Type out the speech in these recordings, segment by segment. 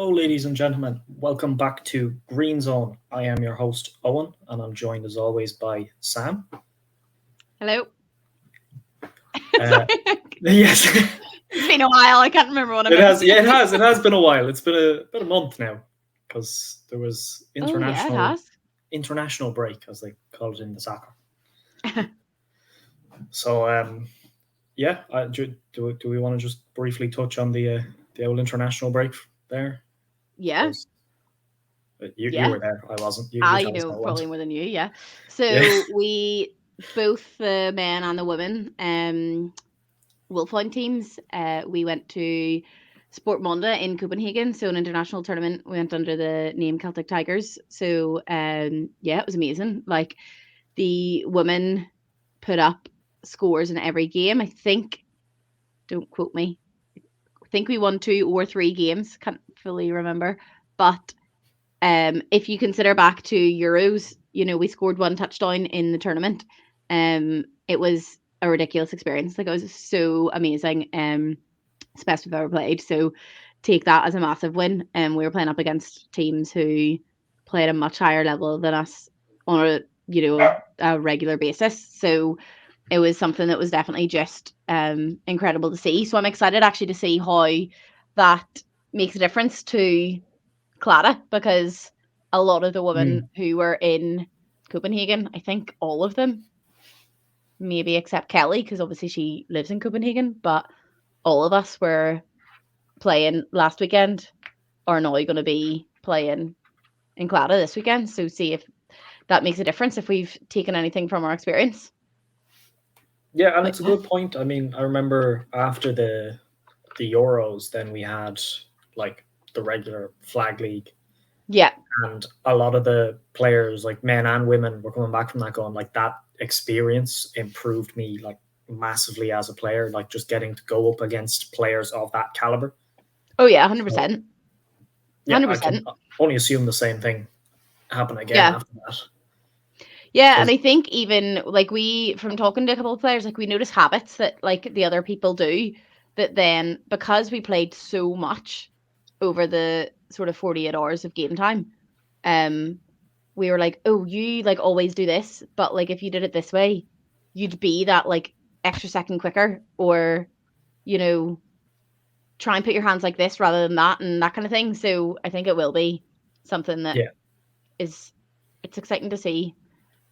Hello, ladies and gentlemen. Welcome back to GreenZone. I am your host, Owen, and I'm joined as always by Sam. Hello. Uh, yes, It's been a while. I can't remember what I it meant. has. Yeah, it has. It has been a while. It's been about a month now because there was Oh yeah, it has. international break, as they call it in the soccer. So, yeah, do we want to just briefly touch on the old international break there? Yeah, 'Cause, you yeah. were there. I wasn't. You I tell us how know it went. probably more than you. Yeah. Yeah. So we both the men and the women Wolfhound teams. We went to Sport Monda in Copenhagen, so an international tournament. We went under the name Celtic Tigers. So yeah, it was amazing. Like the women put up scores in every game. I think. Don't quote me. I think we won 2 or 3 games. Can't fully remember, but if you consider back to Euros, we scored one touchdown in the tournament. It was a ridiculous experience. Like it was so amazing. It's the best we've ever played. So take that as a massive win. And we were playing up against teams who played a much higher level than us on a regular basis. So it was something that was definitely just incredible to see. So I'm excited actually to see how that makes a difference to Claddagh, because a lot of the women who were in Copenhagen, I think all of them, maybe except Kelly, because obviously she lives in Copenhagen, but all of us were playing last weekend are now going to be playing in Claddagh this weekend. So see if that makes a difference, if we've taken anything from our experience. Yeah, and But it's a good point. I mean, I remember after the Euros, then we had like the regular flag league, yeah, and a lot of the players, like men and women, were coming back from that going like that experience improved me like massively as a player, like just getting to go up against players of that caliber. oh yeah, So 100%. yeah, I can 100%. only assume the same thing happen again Yeah. after that. Yeah, and Because I think even like we from talking to a couple of players, like we notice habits that like the other people do, that then because we played so much over the sort of 48 hours of game time, um we were like, oh, you like always do this, but like if you did it this way, you'd be that like extra second quicker, or you know try and put your hands like this rather than that, and that kind of thing. So I think it will be something that yeah, is, it's exciting to see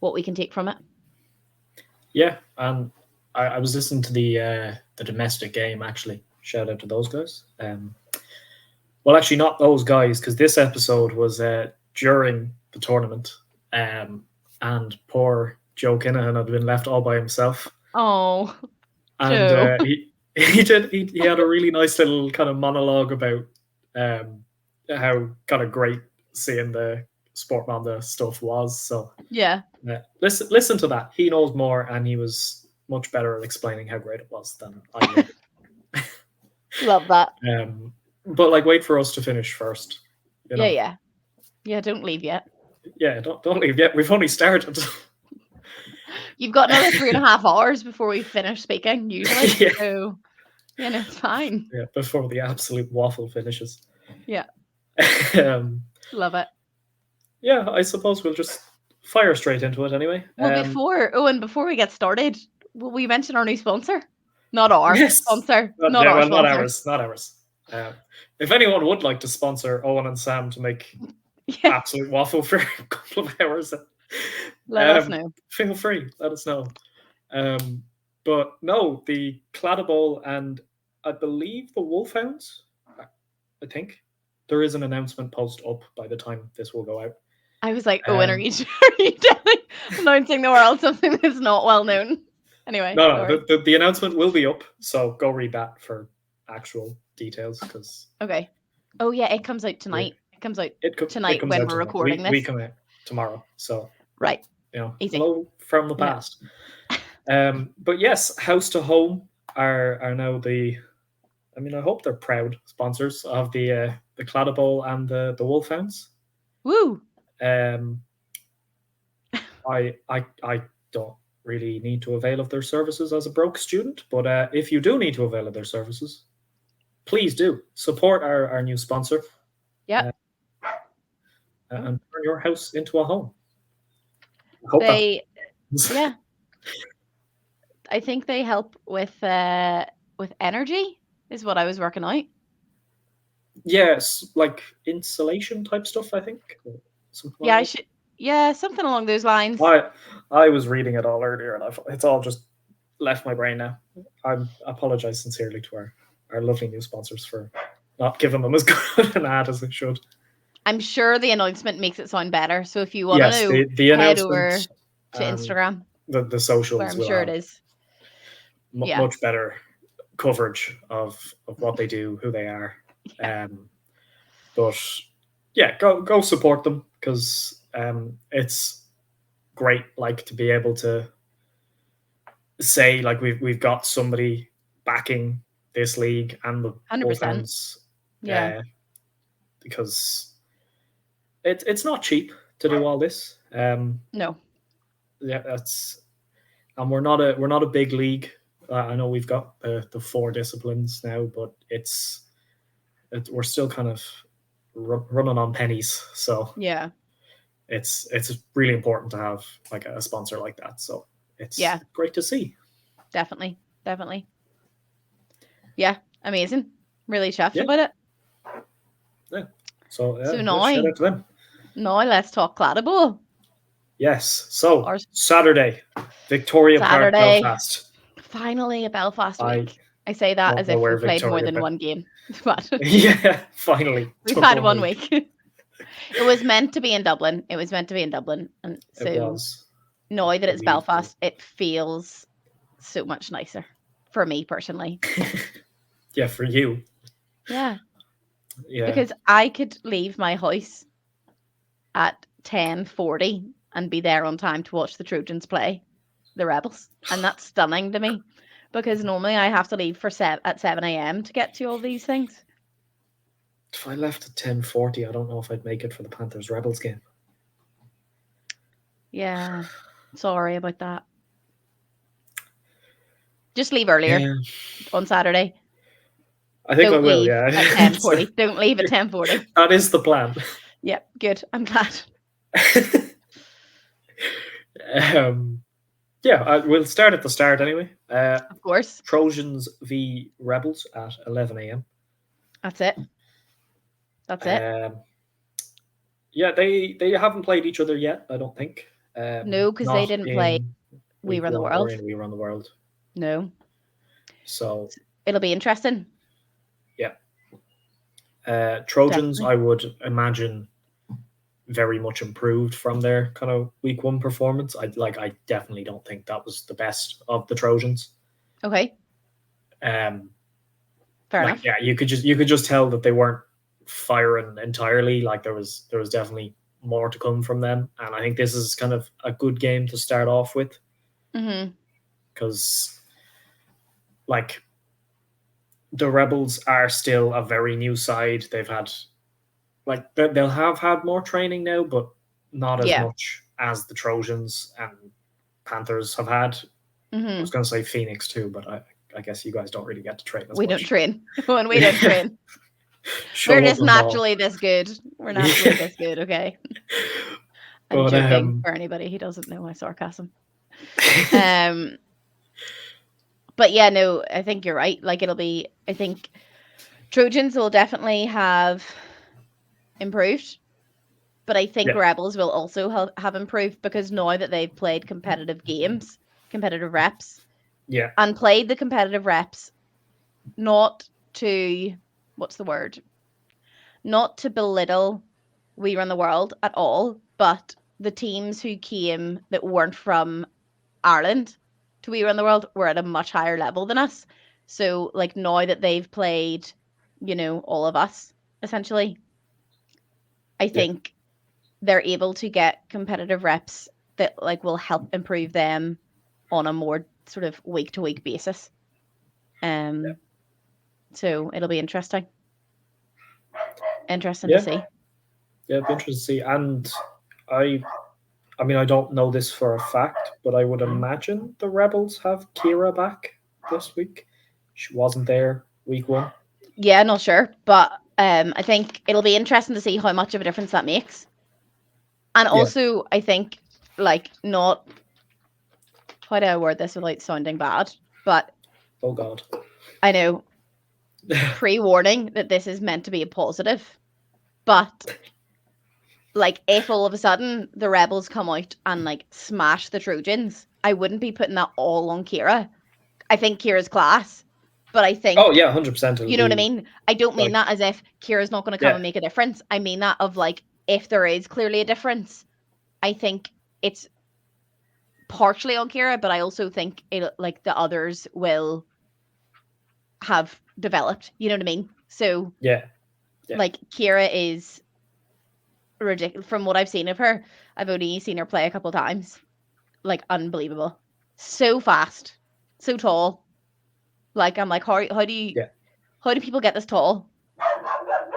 what we can take from it. yeah, and I was listening to the domestic game actually. Shout out to those guys. Well, actually, not those guys, because this episode was during the tournament, and poor Joe Kinahan had been left all by himself, Oh, and Joe. he had a really nice little kind of monologue about um, how kind of great seeing the Sportmanda stuff was. So Yeah, listen to that. He knows more, and he was much better at explaining how great it was than I will be. love that. But like, wait for us to finish first. You Yeah, know, yeah. Yeah, don't leave yet. yeah. Don't leave yet. We've only started. You've got another 3.5 hours before we finish speaking, usually. Yeah, So, it's fine. yeah. Before the absolute waffle finishes. Yeah, um, love it. yeah, I suppose we'll just fire straight into it anyway. Well, before we get started, will we mention our new sponsor? Not our Yes. sponsor. Not, Not yeah, our well, not sponsor. ours. Not ours. If anyone would like to sponsor Owen and Sam to make Yeah, absolute waffle for a couple of hours, let us know. feel free. Let us know. But no, the Claddagh Bowl and I believe the Wolfhounds. I think there is an announcement post up by the time this will go out. I was like, Owen, are you announcing the world something that's not well known? Anyway, No, sorry. the announcement will be up, so go read that for actual details. Because Okay. Oh yeah, it comes out tonight. It comes out it tonight comes when out we're tonight. recording We this. come out tomorrow, so Right. Easy. hello from the Yeah. past. But yes, House to Home are now the. I mean, I hope they're proud sponsors of the Claddagh Bowl and the Wolfhounds. Woo. I don't really need to avail of their services as a broke student, but if you do need to avail of their services, please do support our new sponsor. and turn your house into a home. I hope They, that. yeah, I think they help with energy is what I was working out. Yes, like insulation type stuff, I think. Or something Yeah, like I should. Yeah, something along those lines. that. I was reading it all earlier, and it's all just left my brain now. I apologize sincerely to our lovely new sponsors for not giving them as good an ad as they should. I'm sure the announcement makes it sound better. So if you want to Yes, know, the head announcement over to and Instagram, the where socials I'm will sure it have is. Yeah. much better coverage of what they do, who they are. Yeah. But yeah, go support them because it's great. Like to be able to say like we've got somebody backing this league and the 100%. Bullhounds, Yeah. because it's not cheap to do all this. No. Yeah, and we're not a big league. I know we've got the 4 disciplines now, but we're still kind of running on pennies. So Yeah. it's really important to have like a sponsor like that. So it's Yeah. great to see. Definitely. Definitely. Yeah. Amazing. Really chuffed Yeah. about it. Yeah. So So yeah, now, shout out to them. let's talk Claddagh Bowl. Yes. So Or Saturday, Victoria Park, Saturday. Belfast. Finally, a Belfast I week. I say that don't as know if we where played more Victoria, than but one game. But yeah, finally we've took had 1 one week. week. It was meant to be in Dublin. And It so was. now that it's Believe me. Belfast, it feels so much nicer for me personally. Yeah, for you. Yeah. Yeah. Because I could leave my house at 10:40 and be there on time to watch the Trojans play the Rebels. And that's stunning to me because normally I have to leave at 7 a.m. to get to all these things. If I left at 10:40, I don't know if I'd make it for the Panthers Rebels game. Yeah. Sorry about that. Just leave earlier Yeah. on Saturday. I think I Don't will, leave yeah. at 10:40. Don't leave at 10:40. That is the plan. Yep, good. I'm glad. Yeah, we'll start at the start anyway. Of course. Trojans v Rebels at 11 a.m. That's it. That's it. Yeah, they haven't played each other yet, I don't think. No, because they Not didn't play in We week Run the 1 or World. in We Run the World. No. So It'll be interesting. yeah. Trojans, Definitely. I would imagine, very much improved from their kind of week 1 performance. I definitely don't think that was the best of the Trojans. Okay. Fair enough. Yeah, you could just tell that they weren't firing entirely. Like there was definitely more to come from them, and I think this is kind of a good game to start off with. Because like the Rebels are still a very new side. They've had they'll have had more training now, but not as much as the Trojans and Panthers have had. I was going to say Phoenix too, but I guess you guys don't really get to train as much. We don't train. When we don't train. We're just naturally this good. We're naturally this good, okay? I'm joking for anybody who doesn't know my sarcasm. But yeah, no, I think you're right. Like I think Trojans will definitely have improved, but I think Rebels will also have improved because now that they've played competitive games, competitive reps, and played the competitive reps, not to belittle We Run the World at all, but the teams who came that weren't from Ireland to We Run the World were at a much higher level than us. So like now that they've played, all of us essentially, I think they're able to get competitive reps that like will help improve them on a more sort of week to week basis. So it'll be interesting. Interesting to see. Yeah, it'd be interesting to see. And I mean, I don't know this for a fact, but I would imagine the Rebels have Kira back this week. She wasn't there week 1. Yeah, not sure, but I think it'll be interesting to see how much of a difference that makes. And also, I think, like, not, how do I word this without sounding bad? But oh God, I know, pre-warning that this is meant to be a positive. But, like, if all of a sudden the Rebels come out and, like, smash the Trojans, I wouldn't be putting that all on Kira. I think Kira's class. But I think, oh yeah, 100%. you know what I mean? I don't mean like, that as if Kira's not going to come and make a difference. I mean that of, like, if there is clearly a difference, I think it's partially on Kira, but I also think like the others will have developed. You know what I mean? So yeah. like Kira is ridiculous. From what I've seen of her, I've only seen her play a couple times. Like unbelievable, so fast, so tall. Like I'm like, how do you, how do people get this tall?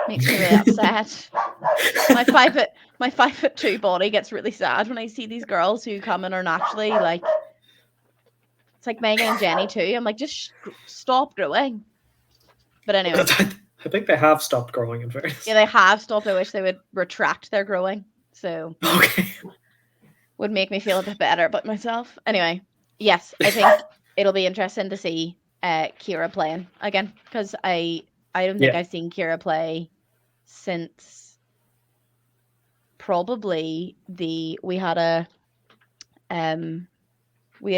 Makes me really upset. My 5'2" body gets really sad when I see these girls who come and are naturally like, it's like Megan and Jenny too. I'm like, just stop growing. But anyway, I think they have stopped growing, in fairness. yeah, they have stopped. I wish they would retract their growing. So okay, would make me feel a bit better about myself. Anyway, yes, I think it'll be interesting to see Kira playing again, because I don't think I've seen Kira play since probably we had a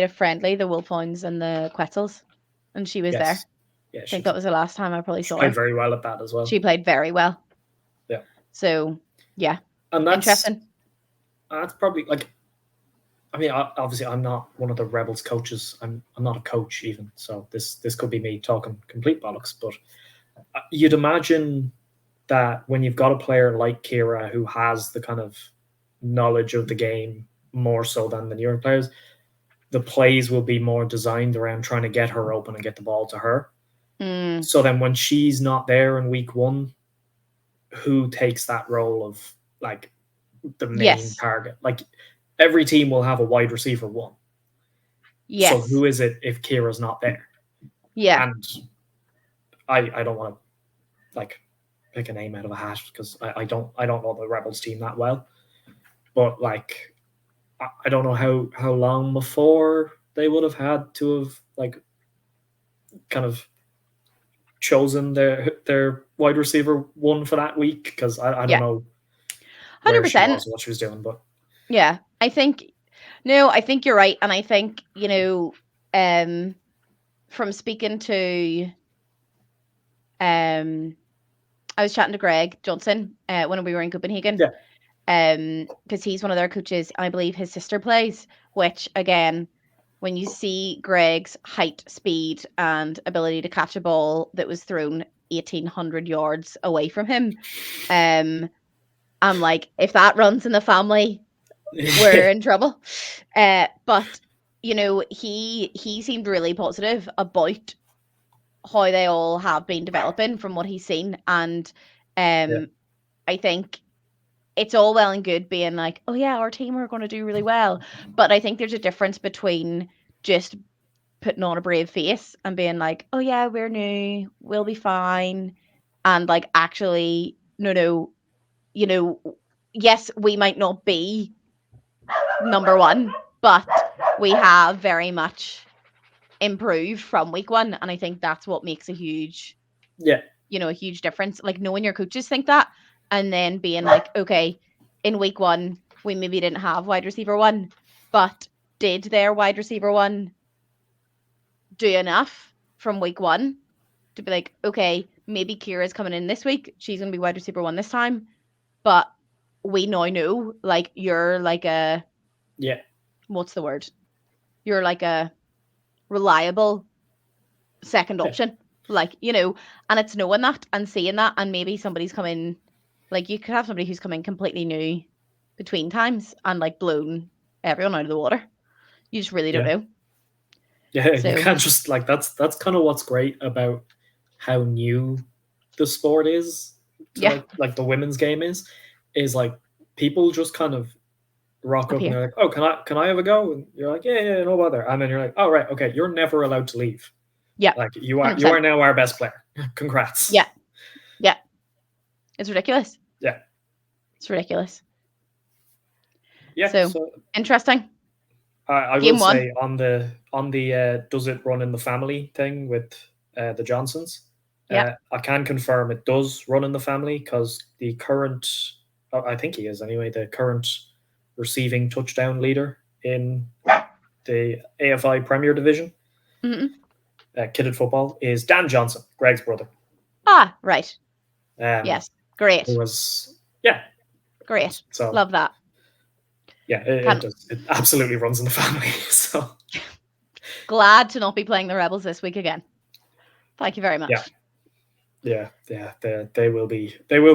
friendly, the Wolfhounds and the Quetzals, and she was there. Yeah, I think that was the last time I probably saw her. She played very well at that as well. She played very well. Yeah. So yeah, and that's interesting. That's probably like, I mean, obviously I'm not one of the Rebels coaches. I'm not a coach even, so this could be me talking complete bollocks. But you'd imagine that when you've got a player like Kira who has the kind of knowledge of the game more so than the newer players, the plays will be more designed around trying to get her open and get the ball to her. So then when she's not there in week one, who takes that role of like the main target? Like every team will have a wide receiver one. Yes. So who is it if Kira's not there? Yeah. And I don't want to like pick a name out of a hat because I don't know the Rebels team that well. But like I don't know how long before they would have had to have like kind of chosen their wide receiver one for that week, because I don't know 100% what she was doing, but yeah, I think you're right. And I think, you know, from speaking to I was chatting to Greg Johnson when we were in Copenhagen. Because he's one of their coaches, and I believe his sister plays, which again, when you see Greg's height, speed, and ability to catch a ball that was thrown 1,800 yards away from him, I'm like, if that runs in the family, we're in trouble. But you know, he seemed really positive about how they all have been developing from what he's seen, and I think it's all well and good being like, oh yeah, our team are going to do really well. But I think there's a difference between just putting on a brave face and being like, oh yeah, we're new, we'll be fine. And like, actually, no, you know, yes, we might not be number one, but we have very much improved from week one. And I think that's what makes a huge, you know, a huge difference. Like knowing your coaches think that, and then being like, okay, in week one, we maybe didn't have wide receiver one, but did their wide receiver one do enough from week one to be like, okay, maybe Kira's coming in this week, she's going to be wide receiver one this time, but we now know, like, you're like a, what's the word? You're like a reliable second option. Like, you know, and it's knowing that and seeing that, and maybe somebody's coming, like you could have somebody who's coming completely new between times and like blown everyone out of the water. You just really don't know. Yeah, so, you can't just like, that's kind of what's great about how new the sport is to like the women's game is like people just kind of rock up and they're like, oh, can I have a go? And you're like, yeah, no bother. And then you're like, oh right, okay, you're never allowed to leave. Yeah. Like you are now our best player. Congrats. Yeah. Yeah. It's ridiculous. Yeah. It's ridiculous. Yeah, So so interesting. I will Game one. say on the does it run in the family thing with the Johnsons? Yeah. I can confirm it does run in the family because the current, I think he is anyway, the current receiving touchdown leader in the AFI Premier Division, Hmm. kidded football, is Dan Johnson, Greg's brother. Ah, right. Um, Yes. who Great. was yeah, Great. so Love that. yeah, it Can does. It absolutely runs in the family. So glad to not be playing the Rebels this week again. Thank you very yeah, much. they will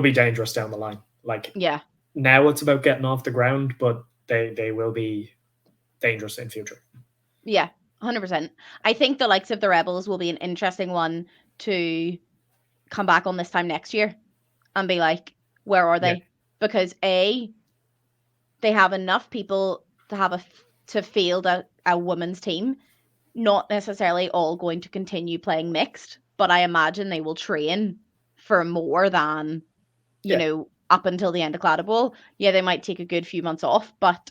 be dangerous down the line. Like Yeah. now, it's about getting off the ground, but they will be dangerous in future. Yeah. 100%. I think the likes of the Rebels will be an interesting one to come back on this time next year and be like, where are Yeah, they? Because they have enough people to to field a women's team, not necessarily all going to continue playing mixed, but I imagine they will train for more than, yeah, up until the end of Claddagh Bowl. Yeah, they might take a good few months off, but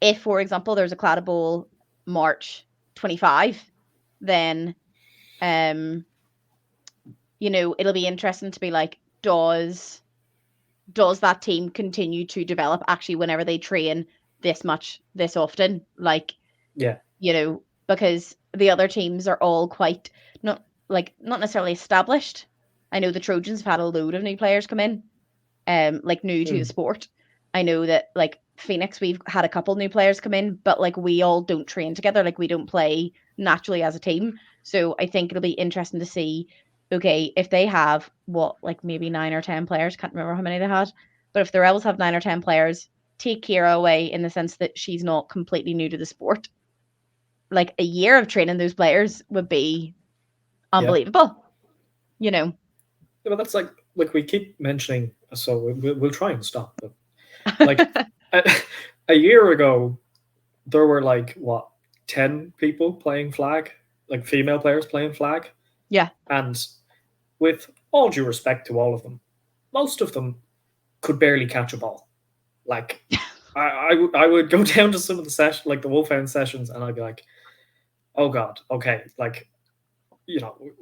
if, for example, there's a Claddagh Bowl March 25, then um, it'll be interesting to be like, does that team continue to develop actually whenever they train this much this often? Like, yeah. because the other teams are all quite not necessarily established. I know the Trojans have had a load of new players come in, like new to the Mm, sport. I know that like Phoenix, we've had a couple new players come in, but like we all don't train together, like we don't play naturally as a team. So I think it'll be interesting to see, okay, if they have what, like maybe 9 or 10 players, can't remember how many they had, but if the Rebels have 9 or 10 players, take Kira away in the sense that she's not completely new to the sport. Like a year of training those players would be yeah. unbelievable, you know. Yeah, but that's like we keep mentioning. So we'll try and stop. But like a, a year ago, there were like what 10 people playing flag, like female players playing flag, Yeah. and with all due respect to all of them, most of them could barely catch a ball. Like I would go down to some of the session, like the Wolfhound sessions, and I'd be like, oh god, okay, like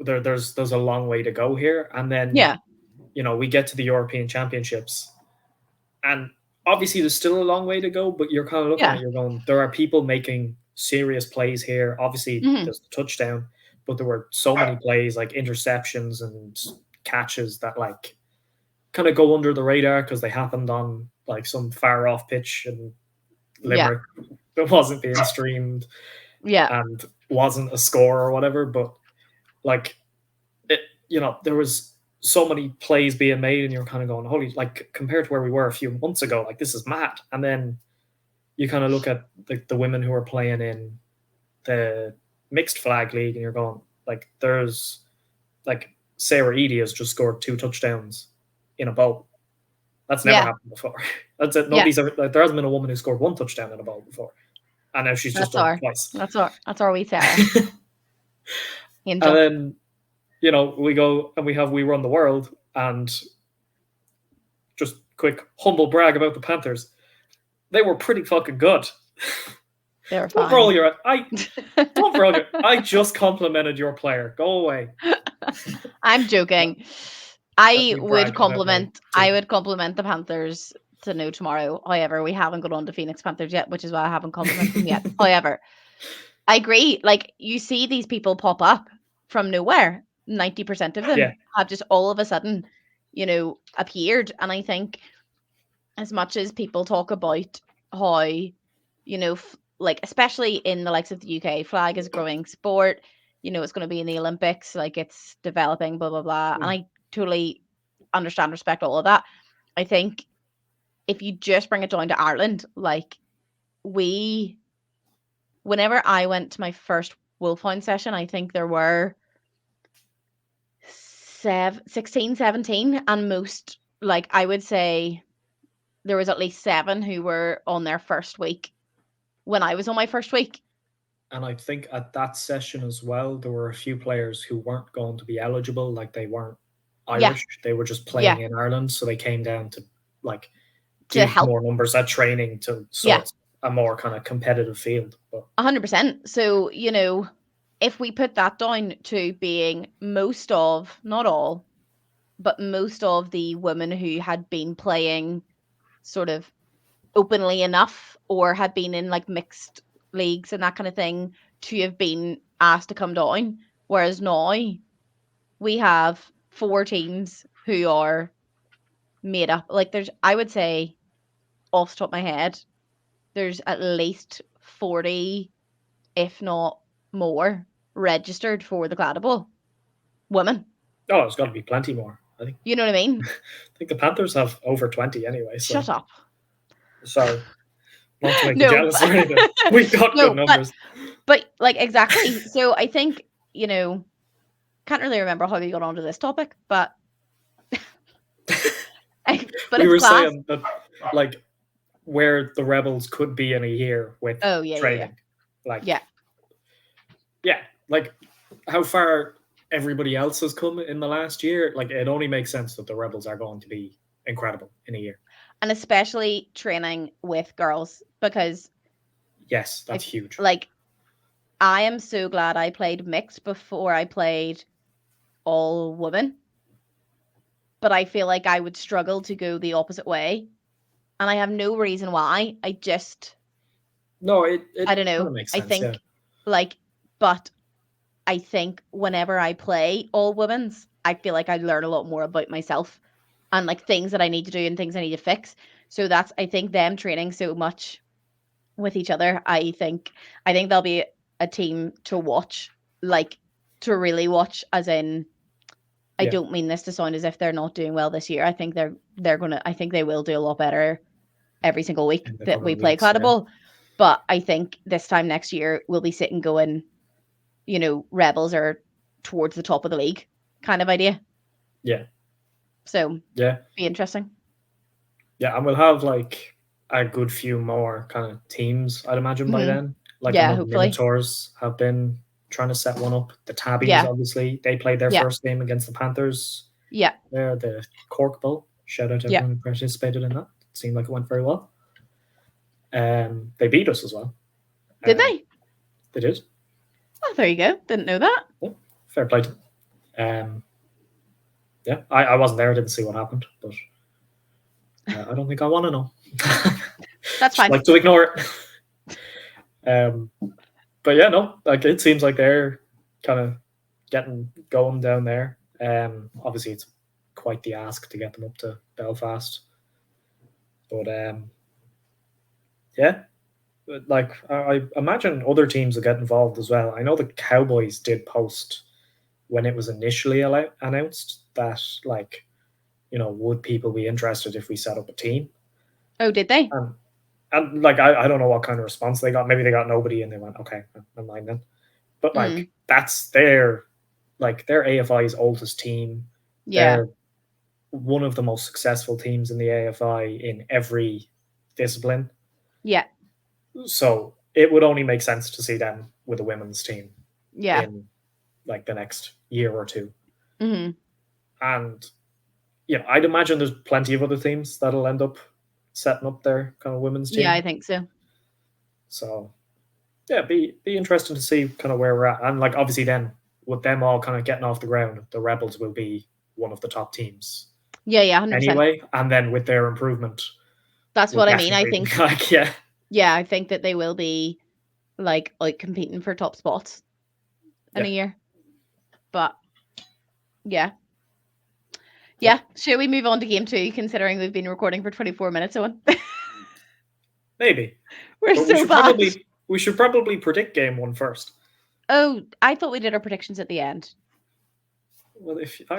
there's a long way to go here, and then Yeah. we get to the European Championships, and obviously there's still a long way to go, but you're kind of looking Yeah. at, you're going, there are people making serious plays here. Obviously Hmm. there's the touchdown, but there were so many plays like interceptions and catches that like kind of go under the radar because they happened on like some far off pitch in Yeah. Limerick that wasn't being streamed Yeah. and wasn't a score or whatever. But like it, there was so many plays being made, and you're kind of going, holy, like compared to where we were a few months ago, like this is mad. And then you kind of look at the women who are playing in the mixed flag league, and you're going, like, there's like Sarah Eady has just scored 2 touchdowns in a bowl. That's never Yeah. happened before. That's it. Yeah. Nobody's ever, like, there hasn't been a woman who scored 1 touchdown in a bowl before, and now she's just That's done it our twice. that's our wee Sarah. And Angel. then we go and we run the world, and just quick humble brag about the Panthers. They were pretty fucking good. They were Don't roll fine. your don't roll your. I just complimented your player. Go away. I'm Let, joking. let me brag about my I team. would compliment the Panthers to know tomorrow. However, we haven't got on to Phoenix Panthers yet, which is why I haven't complimented them yet. However, I agree. Like you see these people pop up from nowhere. 90% of Yeah, them have just all of a sudden, appeared. And I think as much as people talk about how, like especially in the likes of the UK, flag is a growing sport. It's going to be in the Olympics, like it's developing, blah blah blah. And I totally understand, respect all of that. I think if you just bring it down to Ireland, like we, whenever I went to my first Wolfhound session, I think there were 16, 17, and most, like I would say there was at least 7 who were on their first week when I was on my first week. and I think at that session as well, there were a few players who weren't going to be eligible, like they weren't Yeah, Irish. They were just playing yeah, in Ireland, so they came down to like give help. more numbers at training so it's a more kind of competitive field. But 100%. So, if we put that down to being most of, not all, but most of the women who had been playing sort of openly enough or had been in like mixed leagues and that kind of thing to have been asked to come down. Whereas now we have 4 teams who are made up. Like I would say off the top of my head, there's at least 40, if not more, registered for the Claddagh Bowl. Women. oh, there's got to be plenty more. I think. You know what I mean? I think the Panthers have over 20 anyway. So. Shut up. Sorry. Not to make you jealous or anything. We got good numbers. But like exactly. So I think, can't really remember how we got onto this topic, but we were saying that like where the Rebels could be in a year with training. Like yeah, like how far everybody else has come in the last year. Like it only makes sense that the Rebels are going to be incredible in a year. And especially training with girls, because yes, that's huge. Like I am so glad I played mixed before I played all women. But I feel like I would struggle to go the opposite way. And I have no reason why. I just I don't know. Makes sense, I think but I think whenever I play all women's, I feel like I learn a lot more about myself and like things that I need to do and things I need to fix. So that's, I think, them training so much with each other. I think they'll be a team to watch, like to really watch, as in, I don't mean this to sound as if they're not doing well this year. I think I think they will do a lot better every single week that we play Claddagh Bowl. But I think this time next year we'll be sitting going, Rebels are towards the top of the league kind of idea. Yeah. So be interesting. Yeah, and we'll have like a good few more kind of teams, I'd imagine, by then. Like the Minotaurs have been trying to set one up. The Tabbies, obviously, they played their first game against the Panthers. Yeah. They're the Cork Bowl. Shout out to everyone who participated in that. It seemed like it went very well. They beat us as well. Did they? They did. Oh, there you go. Didn't know that. Yeah, fair play to them. Yeah, I wasn't there. I didn't see what happened, but I don't think I want to know. That's fine. Like to ignore it. But yeah, no, like it seems like they're kind of getting going down there. Obviously, it's quite the ask to get them up to Belfast, but yeah, like I imagine other teams will get involved as well. I know the Cowboys did post when it was initially announced that, like, would people be interested if we set up a team? Oh, did they? And like, I don't know what kind of response they got. Maybe they got nobody and they went, okay, never mind then. But like, that's their AFI's oldest team. Yeah. They're one of the most successful teams in the AFI in every discipline. Yeah. So it would only make sense to see them with a women's team. Yeah. In like the next year or two. Mm-hmm. And I'd imagine there's plenty of other teams that'll end up setting up their kind of women's team. Yeah, I think so. So yeah, be interesting to see kind of where we're at. And like, obviously then with them all kind of getting off the ground, the Rebels will be one of the top teams. Yeah, 100%. Anyway, and then with their improvement. That's what I mean. I think like, yeah, I think that they will be like out competing for top spots in a year. But yeah. Shall we move on to game 2, considering we've been recording for 24 minutes on? Maybe. We're so bad. We should probably predict game 1 first. Oh, I thought we did our predictions at the end. Well,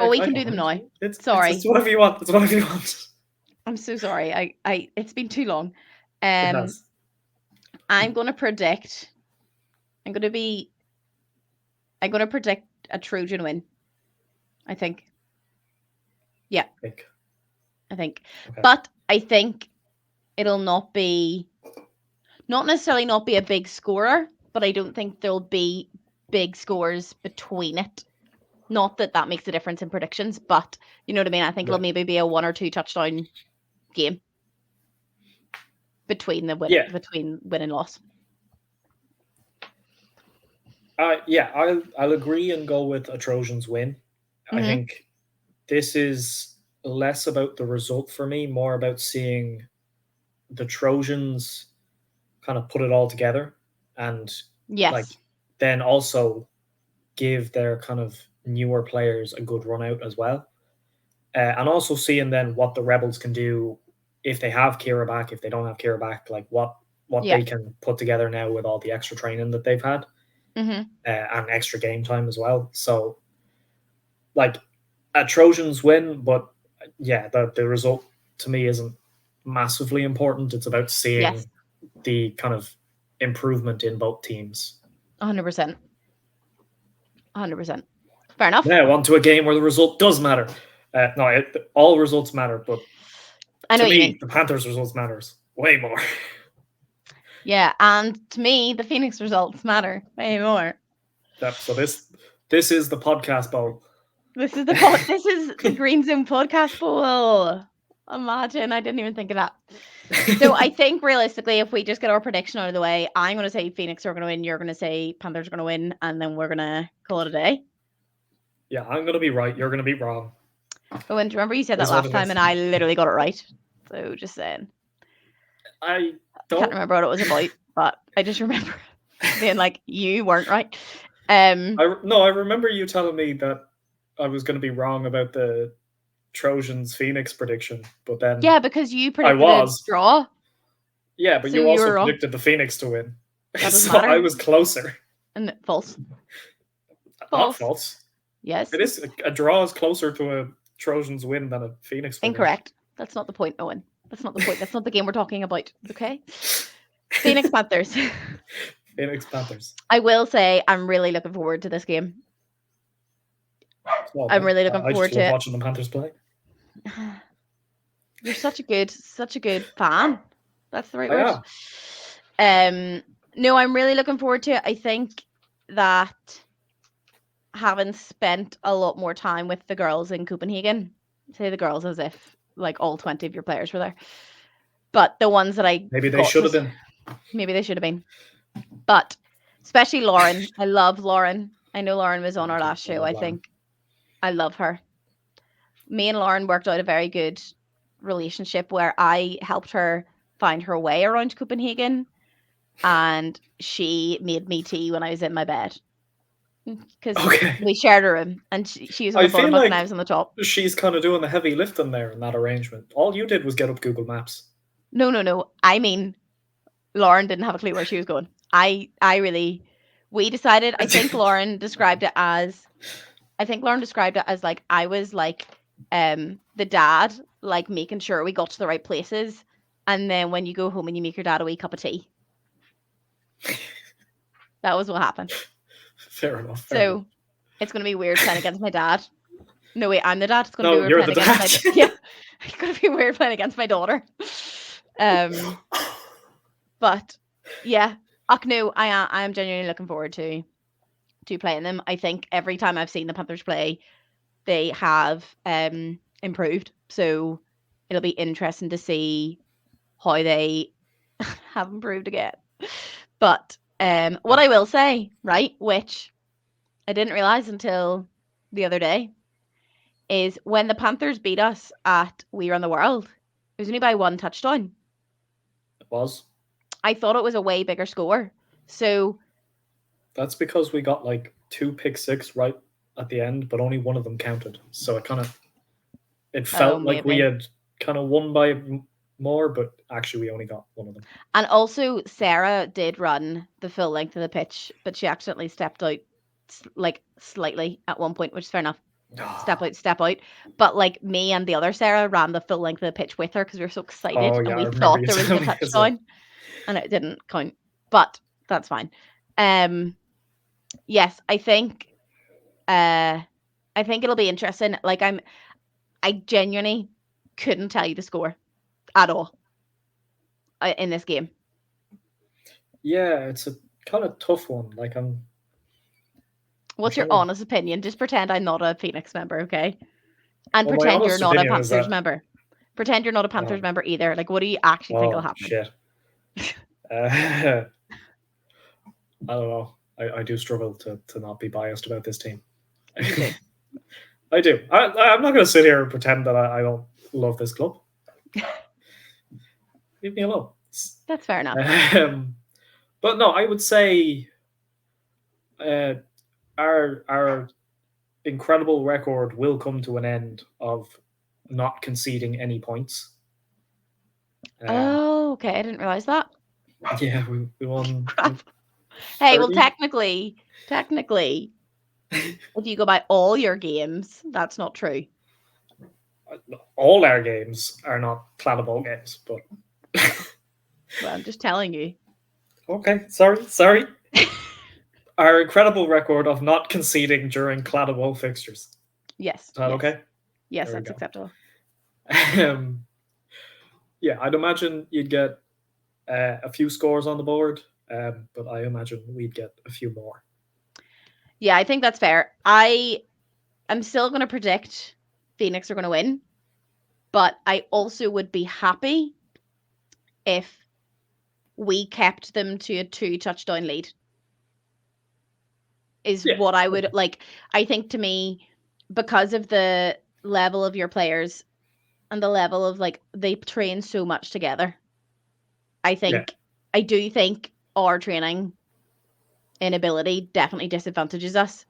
we can do them now. Sorry. It's whatever you want. It's whatever you want. I'm so sorry. It's been too long. It has. I'm going to predict. I'm going to predict a Trojan win. I think. Yeah. I think. Okay. But I think it'll not necessarily not be a big scorer, but I don't think there'll be big scores between it. Not that makes a difference in predictions, but you know what I mean? I think it'll maybe be a 1 or 2 touchdown game. between between win and loss. I'll agree and go with a Trojans win. I think this is less about the result for me, more about seeing the Trojans kind of put it all together and then also give their kind of newer players a good run out as well. And also seeing then what the Rebels can do if they have Kira back, if they don't have Kira back, like what they can put together now with all the extra training that they've had and extra game time as well. So like a Trojans win, but the result to me isn't massively important. It's about seeing the kind of improvement in both teams. 100%. 100%. Fair enough. Now on to a game where the result does matter. All results matter, but to me, the Panthers results matters way more. Yeah, and to me, the Phoenix results matter way more. So this is the podcast bowl. This is the GreenZone podcast bowl. Imagine, I didn't even think of that. So I think realistically, if we just get our prediction out of the way, I'm going to say Phoenix are going to win. You're going to say Panthers are going to win, and then we're going to call it a day. Yeah, I'm going to be right. You're going to be wrong. Owen, do you remember you said that last time, and I literally got it right? So just saying. I can't remember what it was about, but I just remember being like, you weren't right. I remember you telling me that I was going to be wrong about the Trojans Phoenix prediction, but then because you predicted a draw. Yeah, but you also predicted the Phoenix to win. So matter. I was closer. And false. Not false. Yes. It is. A draw is closer to a Trojans win than a Phoenix win. Incorrect. That's not the point, Owen. That's not the point. That's not the game we're talking about. Okay. Phoenix Panthers. Phoenix Panthers. I will say I'm really looking forward to this game. I'm really looking forward to watching the Panthers play. You're such a good fan. That's the right word. No, I'm really looking forward to it. I think that having spent a lot more time with the girls in Copenhagen, say the girls as if like all 20 of your players were there, but the ones that maybe they should have been, but especially Lauren. I love Lauren. I know Lauren was on our last show. I think I love her. Me and Lauren worked out a very good relationship where I helped her find her way around Copenhagen, and she made me tea when I was in my bed because we shared a room, and she was on the bottom and I was on the top. She's kind of doing the heavy lifting there in that arrangement. All you did was get up Google Maps. No. I mean, Lauren didn't have a clue where she was going. We decided. I think Lauren described it as like I was like the dad, like making sure we got to the right places, and then when you go home and you make your dad a wee cup of tea. That was what happened. Fair enough. So it's going to be weird playing against my dad. No, wait, I'm the dad. It's going to be weird playing against my dad. It's going to be weird playing against my daughter. But yeah, no, I am genuinely looking forward to playing them. I think every time I've seen the Panthers play, they have improved. So it'll be interesting to see how they have improved again. But what I will say, right, which I didn't realize until the other day, is when the Panthers beat us at We Run the World, it was only by one touchdown. It was. I thought it was a way bigger score. So that's because we got like 2 pick six right at the end, but only one of them counted. So it felt like we had kind of won by more, but actually we only got one of them. And also Sarah did run the full length of the pitch, but she accidentally stepped out like slightly at one point, which is fair enough. Step out. But like me and the other Sarah ran the full length of the pitch with her because we were so excited and we thought there was a touchdown and it didn't count. But that's fine. Yes, I think it'll be interesting. Like I genuinely couldn't tell you the score at all in this game. Yeah, it's a kind of tough one. Like What's your honest opinion? Just pretend I'm not a Phoenix member, okay? And pretend you're not a Panthers member. Pretend you're not a Panthers member either. Like, what do you actually think will happen? Shit. I don't know. I do struggle to not be biased about this team. You do. I do. I'm not going to sit here and pretend that I don't love this club. Leave me alone. That's fair enough. But no, I would say our incredible record will come to an end of not conceding any points. Oh, okay. I didn't realize that. Yeah, we won. Hey, well, 30? technically, if you go by all your games, that's not true. All our games are not Claddagh Bowl games, but Well, I'm just telling you. okay, sorry. Our incredible record of not conceding during Claddagh Bowl fixtures. Yes. Is that yes. okay? Yes, There we that's go. acceptable. Yeah, I'd imagine you'd get a few scores on the board, but I imagine we'd get a few more. Yeah, I think that's fair. I'm still going to predict Phoenix are going to win, but I also would be happy if we kept them to a 2-touchdown lead. Is Yeah, what I would like. I think to me, because of the level of your players and the level of like they train so much together, I do think our training inability definitely disadvantages us.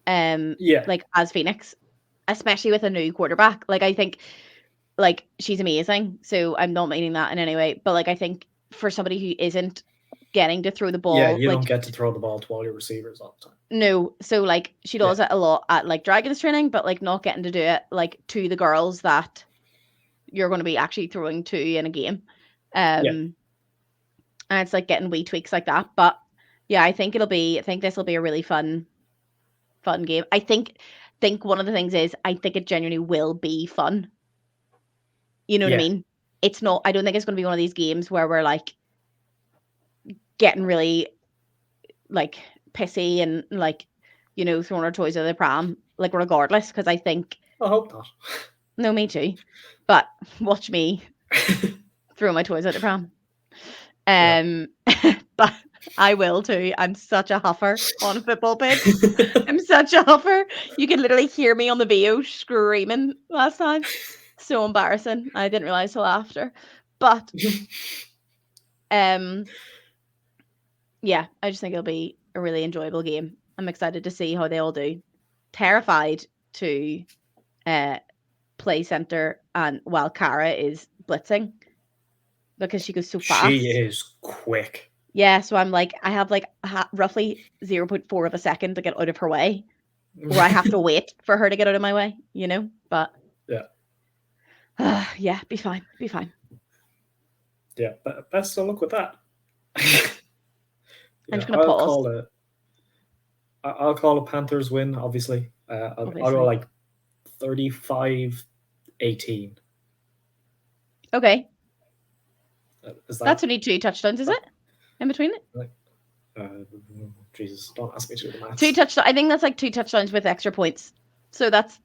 Yeah. Like as Phoenix, especially with a new quarterback. Like I think like she's amazing. So I'm not meaning that in any way, but like I think for somebody who isn't getting to throw the ball, Yeah, you like don't get to throw the ball to all your receivers all the time. no. So like she does it a lot at like Dragons training, but like not getting to do it like to the girls that you're going to be actually throwing to in a game. And it's like getting wee tweaks like that. But yeah, I think this will be a really fun game. I think one of the things is I think it genuinely will be fun. You know what I mean? It's not, I don't think it's going to be one of these games where we're like getting really like pissy and like, you know, throwing our toys out of the pram, like regardless. Cause I think, I hope not. no, me too. But watch me throw my toys out the pram. But I will too. I'm such a huffer on a football pitch. I'm such a huffer. You can literally hear me on the video screaming last time. So embarrassing. I didn't realize till after. But yeah, I just think it'll be a really enjoyable game. I'm excited to see how they all do. Terrified to play center and while Cara is blitzing because she goes so fast. She is quick. Yeah, so I'm like, I have like roughly 0.4 of a second to get out of her way, or I have to wait for her to get out of my way, you know? But yeah, be fine. Yeah, but best of luck with that. I'm just gonna pause. I'll call a Panthers win, obviously. I'll go like 35-18. Okay. Is That's only 2 touchdowns, is it? In between it? Jesus, don't ask me to do the maths. 2 touchdowns. I think that's like 2 touchdowns with extra points. So that's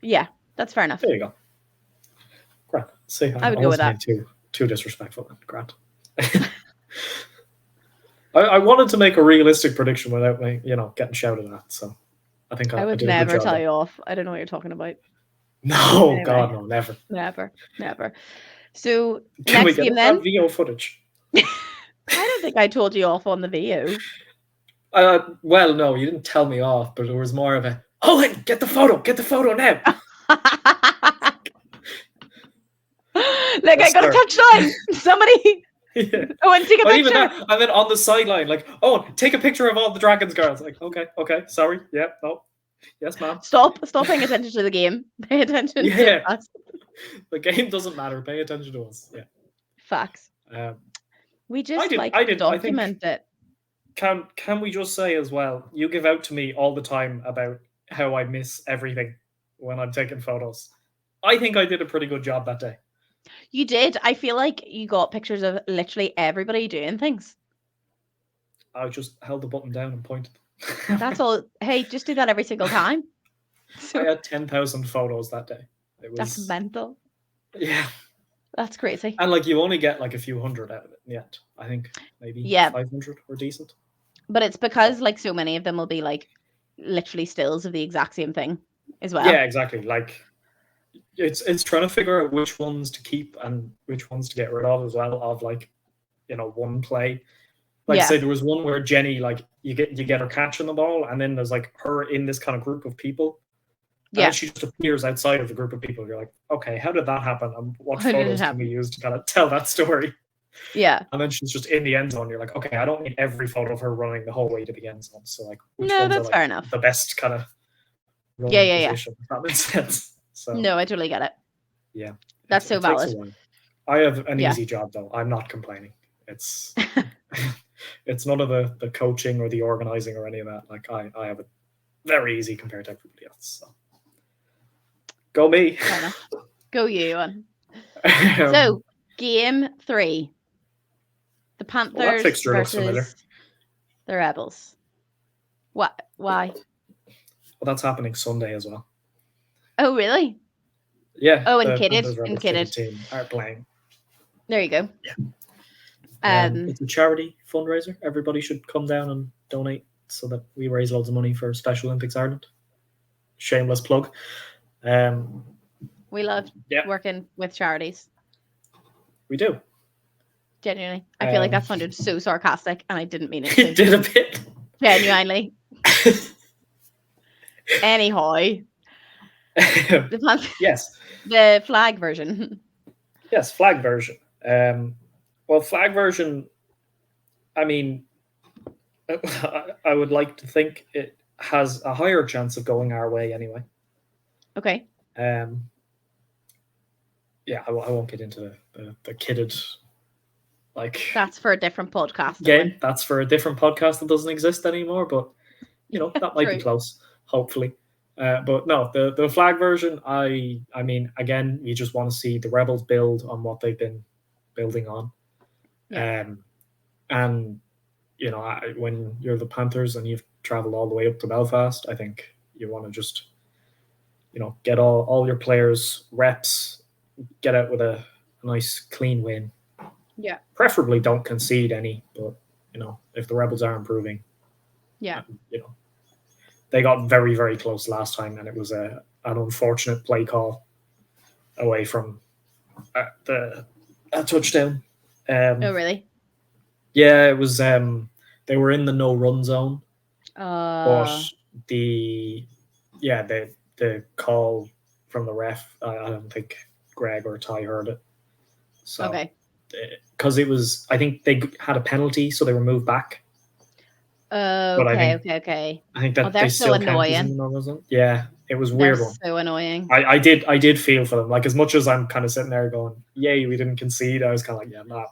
yeah, that's fair enough. There you go. Grant. See, I would go with that. Too disrespectful then. Grant. I wanted to make a realistic prediction without me, getting shouted at. So I think I would never tell you off. I don't know what you're talking about. No, anyway. God, no, never. Never. So Can next we get game then? VO footage? I don't think I told you off on the VO. Well, no, you didn't tell me off, but it was more of a, Owen, get the photo now. Look, I got a touchdown. Somebody. Yeah. Owen, take a picture. Even that, and then on the sideline, like, Owen, take a picture of all the Dragons girls. Like, okay, sorry, yeah, no, yes, ma'am. Stop paying attention to the game. Pay attention to us. The game doesn't matter. Pay attention to us. Yeah. Facts. We just document it. Can we just say as well, you give out to me all the time about how I miss everything when I'm taking photos. I think I did a pretty good job that day. You did. I feel like you got pictures of literally everybody doing things. I just held the button down and pointed. That's all. Hey, just do that every single time. I had 10,000 photos that day. That's mental. Yeah. That's crazy. And like you only get like a few hundred out of it in the end. I think maybe Yeah. 500 were decent. But it's because like so many of them will be like literally stills of the exact same thing as well. Yeah, exactly. Like it's trying to figure out which ones to keep and which ones to get rid of as well, of like, one play. Like Yeah. say there was one where Jenny, like you get her catching the ball, and then there's like her in this kind of group of people. And Yeah. then she just appears outside of the group of people. You're like, okay, how did that happen? And what How did it photos can we happen? use to kind of tell that story? Yeah. And then she's just in the end zone. You're like, okay, I don't need every photo of her running the whole way to the end zone. So like, which No, ones are that's like fair enough. the best kind of running Yeah. position? If that makes sense. So No, I totally get it. yeah, That's so it takes a valid. while. I have an Yeah. easy job though. I'm not complaining. It's it's none of the coaching or the organizing or any of that. Like I have it very easy compared to everybody else. So go me. Fair enough. Go you on. So game 3. The Panthers fixture looks familiar. versus the Rebels. What? Why? Well, that's happening Sunday as well. Oh, really? Yeah. Oh, and the Kidded. Panthers Rebels Kidded team are playing. There you go. Yeah. It's a charity fundraiser. Everybody should come down and donate so that we raise loads of money for Special Olympics Ireland. Shameless plug. We love working with charities. We do. Genuinely. I feel like that sounded so sarcastic and I didn't mean it. It did a bit. Genuinely. Anyhow. Yes. The flag version. Yes, flag version. Well, flag version, I mean, I would like to think it has a higher chance of going our way anyway. Okay. Yeah, I won't get into the kidded, like... That's for a different podcast. Game. That's for a different podcast that doesn't exist anymore, but, that might be close, hopefully. But no, the flag version, I mean, again, you just want to see the Rebels build on what they've been building on. Yeah. And, when you're the Panthers and you've traveled all the way up to Belfast, I think you want to just, get all your players reps, get out with a nice, clean win. Yeah. Preferably don't concede any, but, if the Rebels are improving. Yeah. They got very, very close last time, and it was an unfortunate play call away from a touchdown. Oh, really? Yeah, it was. They were in the no-run zone, but the call from the ref, I don't think Greg or Ty heard it. So, okay. Because it was, I think they had a penalty, so they were moved back. Okay. I think that they're they so still annoying. Yeah, it was weird. They're so annoying. I did feel for them. Like, as much as I'm kind of sitting there going, "Yay, we didn't concede," I was kind of like, "Yeah, nah."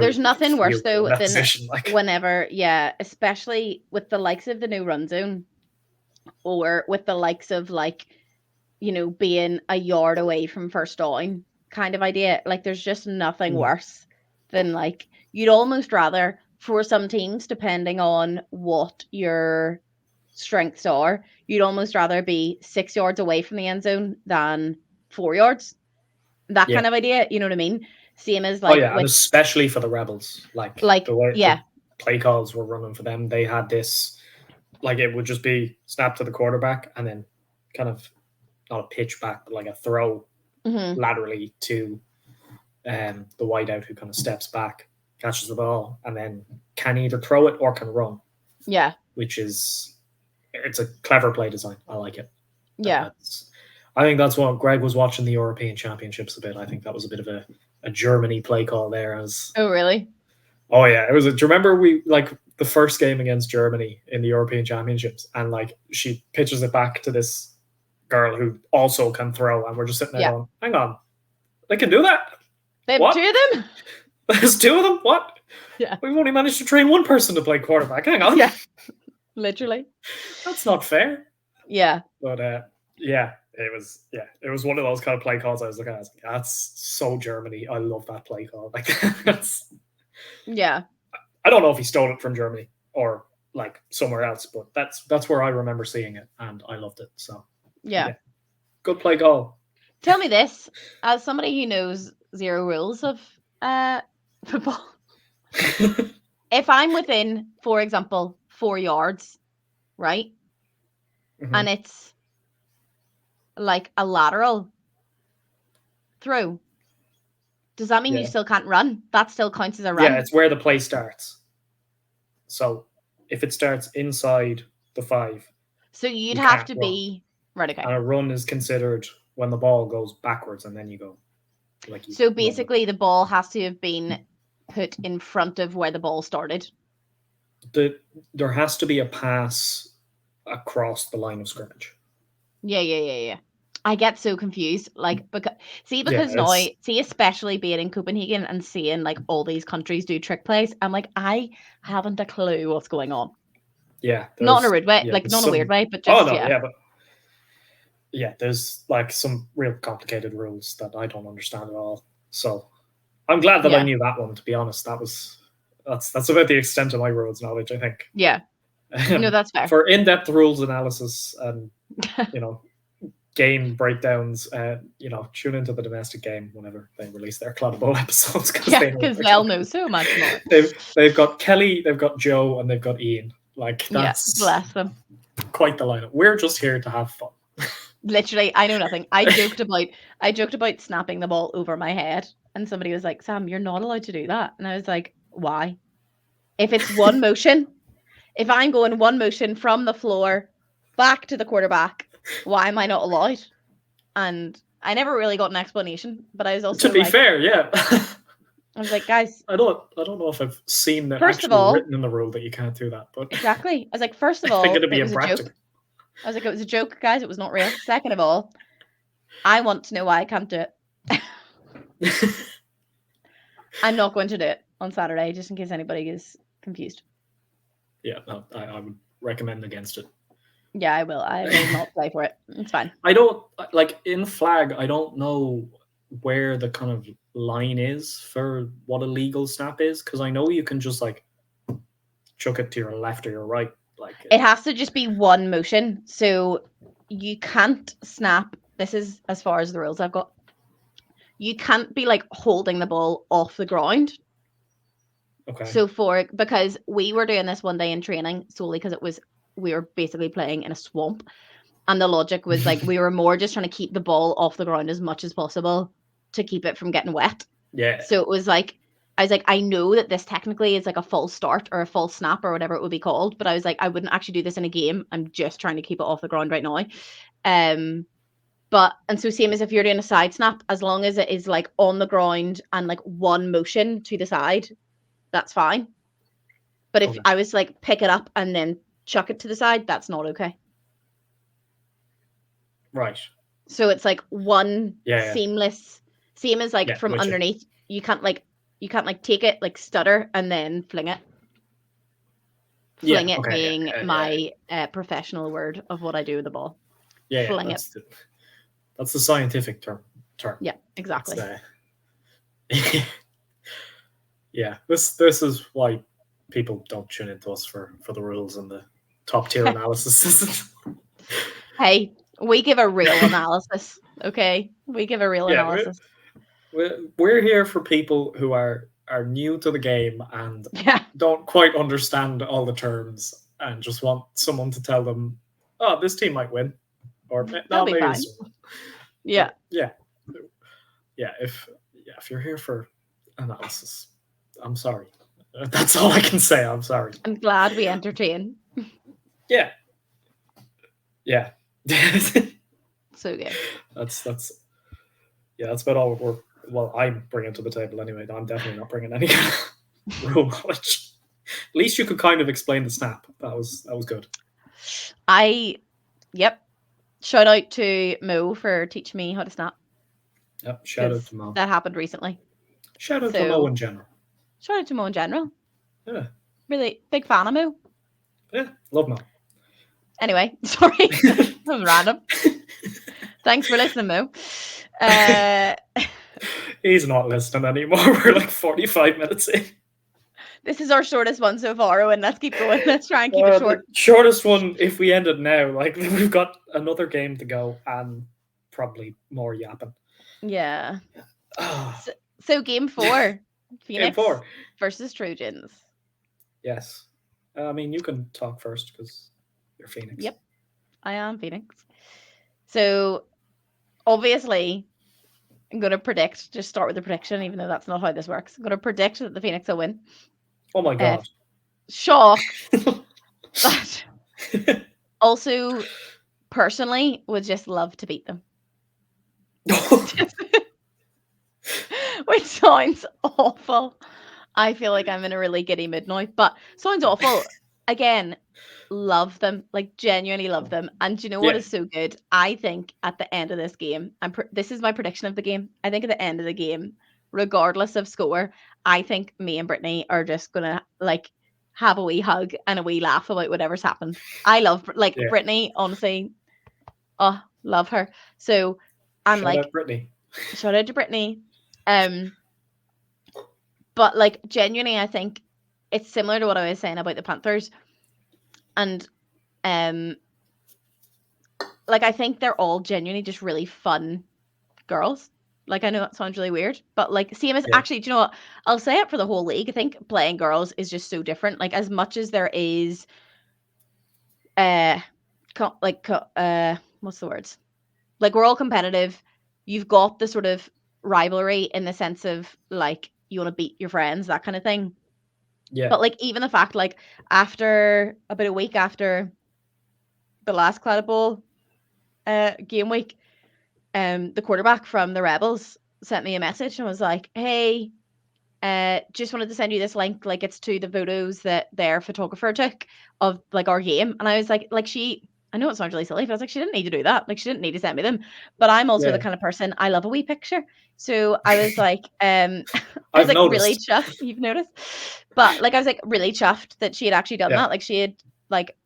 There's nothing worse though than position, whenever, especially with the likes of the no run zone, or with the likes of being a yard away from first down kind of idea. Like, there's just nothing worse than you'd almost rather, for some teams, depending on what your strengths are, you'd almost rather be 6 yards away from the end zone than 4 yards. That kind of idea, you know what I mean? Same as and especially for the Rebels, like the way the play calls were running for them, they had this, it would just be snap to the quarterback and then kind of not a pitch back, but like a throw laterally to the wideout who kind of steps back, catches the ball, and then can either throw it or can run. Yeah, which is, it's a clever play design. I like it. Yeah, I think that's what Greg was watching the European Championships a bit. I think that was a bit of a Germany play call there. Oh, really? Oh, yeah. It was. Do you remember the first game against Germany in the European Championships, and she pitches it back to this girl who also can throw, and we're just sitting there going, "Hang on, they can do that? They have 2 of them? There's 2 of them? What? Yeah. We've only managed to train 1 person to play quarterback. Hang on. Yeah. Literally. That's not fair." Yeah. But it was one of those kind of play calls I was looking at. I was like, that's so Germany. I love that play call. That's. Yeah. I don't know if he stole it from Germany or somewhere else, but that's where I remember seeing it, and I loved it. So yeah. Good play call. Tell me this, as somebody who knows zero rules of football. If I'm within, for example, 4 yards, right? And it's like a lateral throw, does that mean you still can't run? That still counts as a run? Yeah, it's where the play starts. So if it starts inside the 5, so you'd you have can't to run. be right. Okay. And a run is considered when the ball goes backwards and then you go. Like you So basically, the ball has to have been put in front of where the ball started. There has to be a pass across the line of scrimmage. Yeah. I get so confused, like because now, especially being in Copenhagen and seeing like all these countries do trick plays, I'm like, I haven't a clue what's going on. Yeah, not in a rude way, like not in a weird way, but just there's like some real complicated rules that I don't understand at all. So I'm glad that I knew that one. To be honest, that's about the extent of my rules knowledge, I think. Yeah, no, that's fair. For in-depth rules analysis and game breakdowns, tune into the domestic game whenever they release their Claddagh Bowl episodes, because they'll know so much more. They've got Kelly, they've got Joe, and they've got Ian. Like, that's bless them. Quite the lineup. We're just here to have fun. Literally, I know nothing. I joked about snapping the ball over my head, and somebody was like, "Sam, you're not allowed to do that." And I was like, "Why? If it's one motion, if I'm going one motion from the floor back to the quarterback, why am I not allowed?" And I never really got an explanation, but I was also to be fair, yeah. I was like, guys, I don't know if I've seen that written in the rule that you can't do that, but exactly. I was like, first of all, I think it'd be it was a joke. I was like, it was a joke, guys. It was not real. Second of all, I want to know why I can't do it. I'm not going to do it on Saturday, just in case anybody is confused. Yeah, no, I would recommend against it. Yeah, I will. I will not play for it. It's fine. I don't like in flag. I don't know where the kind of line is for what a legal snap is, because I know you can just like chuck it to your left or your right. Like it has to just be one motion, so you can't snap. This is as far as the rules I've got. You can't be like holding the ball off the ground. Okay. So because we were doing this one day in training solely because we were basically playing in a swamp, and the logic was like we were more just trying to keep the ball off the ground as much as possible to keep it from getting wet. Yeah. So it was like, I was like, I know that this technically is like a false start or a false snap or whatever it would be called, but I was like, I wouldn't actually do this in a game. I'm just trying to keep it off the ground right now. And so same as if you're doing a side snap, as long as it is like on the ground and like one motion to the side, that's fine. But if I was like pick it up and then chuck it to the side, that's not okay. Right. So it's like one seamless, same as like from underneath. You can't take it like stutter and then fling it. Fling it being my professional word of what I do with the ball. Yeah, fling it. That's the scientific term. Yeah, exactly. Yeah, this is why people don't tune into us for the rules and the top tier analysis. Hey, we give a real analysis, okay? We give a real analysis. We're here for people who are new to the game and don't quite understand all the terms and just want someone to tell them, oh, this team might win. Or that'll be fine. Yeah. If you're here for analysis, I'm sorry. That's all I can say. I'm sorry. I'm glad we entertain. Yeah. So good. That's about all I'm bringing to the table anyway. I'm definitely not bringing any kind of rule knowledge. At least you could kind of explain the snap. That was good. Shout out to Mo for teaching me how to snap. Yep, shout out to Mo. That happened recently. Shout out to Mo in general. Shout out to Mo in general. Yeah. Really big fan of Mo. Yeah, love Mo. Anyway, sorry. That was random. Thanks for listening, Mo. He's not listening anymore. We're like 45 minutes in. This is our shortest one so far, Owen. Let's keep going. Let's try and keep it short. Shortest one, if we end it now, like we've got another game to go and probably more yapping. Yeah. So game 4, Game Phoenix 4. versus Trojans. Yes. I mean, you can talk first because you're Phoenix. Yep, I am Phoenix. So obviously, I'm going to predict, just start with the prediction, even though that's not how this works. I'm going to predict that the Phoenix will win. Oh my God. Shock. But also, personally, would just love to beat them. Which sounds awful. I feel like I'm in a really giddy mood now, but sounds awful. Again, love them, like genuinely love them. And do you know what Yeah. is so good? I think at the end of this game, this is my prediction of the game. I think at the end of the game, regardless of score, I think me and Brittany are just gonna like have a wee hug and a wee laugh about whatever's happened. I love like Yeah. Brittany, honestly. Oh, love her. So I'm Shout like, out Brittany. shout out to Brittany. But like genuinely, I think it's similar to what I was saying about the Panthers, and like I think they're all genuinely just really fun girls. Like I know that sounds really weird, but like same as Yeah. actually, do you know what? I'll say it for the whole league. I think playing girls is just so different. Like as much as there is, what's the words? Like we're all competitive. You've got the sort of rivalry in the sense of like you want to beat your friends, that kind of thing. Yeah. But like even the fact like after about a week after the last Claddagh Bowl game week, the quarterback from the Rebels sent me a message and was like, "Hey, just wanted to send you this link. Like it's to the photos that their photographer took of like our game." And I was like she. I know it sounds really silly, but I was like, she didn't need to do that. Like she didn't need to send me them. But I'm also the Yeah. kind of person I love a wee picture. So I was like, I was I've like really noticed. chuffed. You've noticed, but like I was like really chuffed that she had actually done Yeah. that. Like she had like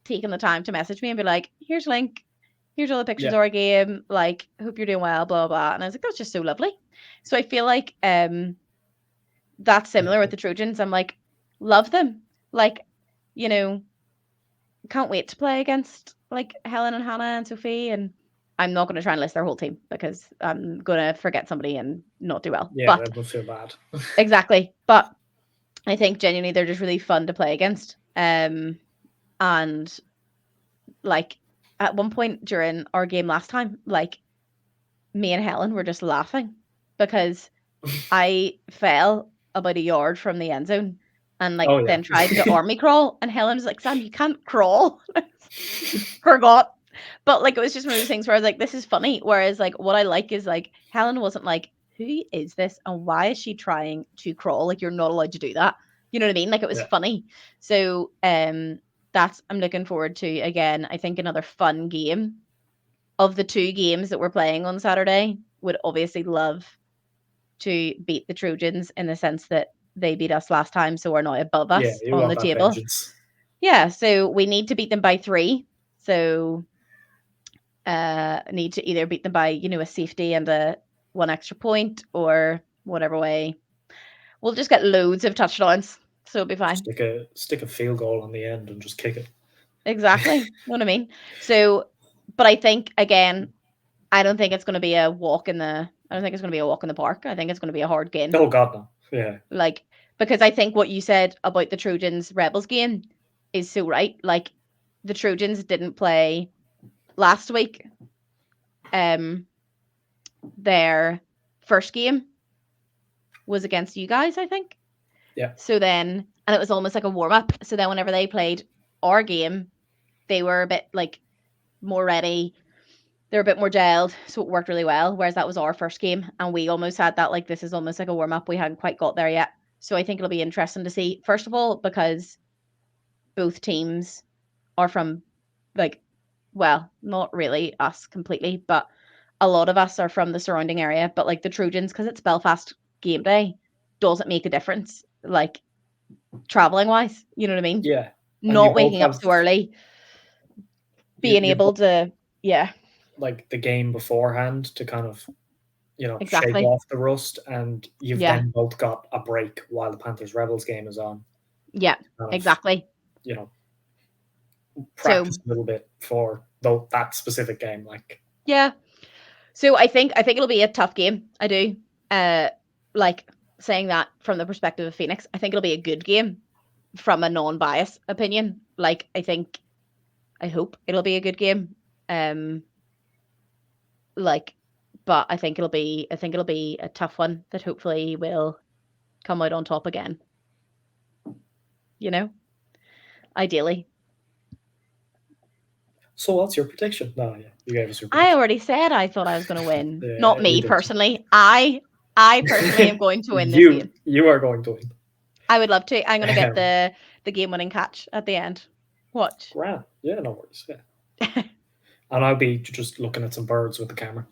taken the time to message me and be like, here's a link, here's all the pictures Yeah. of our game, like hope you're doing well, blah blah. And I was like, that's just so lovely. So I feel like that's similar with the Trojans. I'm like, love them. Like, you know, can't wait to play against like Helen and Hannah and Sophie. And I'm not going to try and list their whole team because I'm going to forget somebody and not do well. Yeah, But that would feel bad. exactly. But I think genuinely they're just really fun to play against. And like at one point during our game last time, like me and Helen were just laughing because I fell about a yard from the end zone and like Oh yeah. then tried to army crawl, and Helen was like, Sam, you can't crawl. Forgot. But like it was just one of those things where I was like, this is funny. Whereas like what I like is like Helen wasn't like, who is this and why is she trying to crawl? Like you're not allowed to do that. You know what I mean? Like it was Yeah. funny. So that's I'm looking forward to again. I think another fun game of the two games that we're playing on Saturday. Would obviously love to beat the Trojans in the sense that they beat us last time, so are now above Yeah, us you on want the that table. vengeance. Yeah, so we need to beat them by 3. So need to either beat them by, a safety and a one extra point or whatever way. We'll just get loads of touchdowns, so it'll be fine. Stick a field goal on the end and just kick it. Exactly. You know what I mean? So, but I think again, I don't think it's going to be a walk in the. I don't think it's going to be a walk in the park. I think it's going to be a hard game. Oh God, no. Yeah. Like because I think what you said about the Trojans Rebels game is so right. Like the Trojans didn't play last week. Their first game was against you guys, I think. Yeah. So then, and it was almost like a warm up. So then, whenever they played our game, they were a bit like more ready. They're a bit more gelled, so it worked really well. Whereas that was our first game, and we almost had that like this is almost like a warm up. We hadn't quite got there yet, so I think it'll be interesting to see. First of all, because both teams are from like, well, not really us completely, but a lot of us are from the surrounding area. But like the Trojans, because it's Belfast game day, doesn't make a difference. Like traveling wise, you know what I mean? Yeah. And you Not both waking up have so early, being you able both to, yeah, like the game beforehand to kind of shake exactly, off the rust, and you've yeah, then both got a break while the Panthers Rebels game is on. yeah, Kind of exactly. you know So practice a little bit for though that specific game. Like yeah, so I think it'll be a tough game. I do. like saying that from the perspective of Phoenix, I think it'll be a good game from a non-biased opinion. Like I hope it'll be a good game. Like, but I think it'll be a tough one that hopefully will come out on top again. You know, ideally. So what's your prediction? No, yeah, you gave us your I prediction. already said I thought I was going to win. Yeah, Not you me did. personally. I personally am going to win this game. You are going to win. I would love to. I'm going to get the game-winning catch at the end. Watch. Grand. Yeah, no worries. Yeah. And I'll be just looking at some birds with the camera.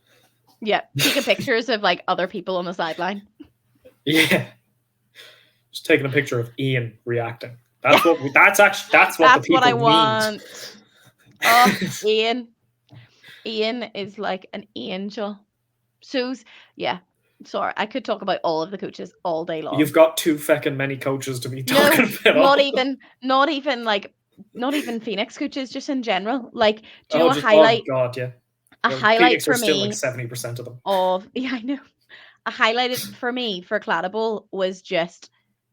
Yeah, taking pictures of like other people on the sideline. Yeah. Just taking a picture of Ian reacting. That's what the people what I need. want. Oh, Ian. Ian is like an angel. Sue's, yeah. Sorry, I could talk about all of the coaches all day long. You've got too feckin' many coaches to be talking about. Not even Phoenix coaches, just in general. Like, do you know a highlight? Oh God, yeah. A highlight Phoenix for are still me, like 70% of them. I know. A highlight for me for Claddagh Bowl was just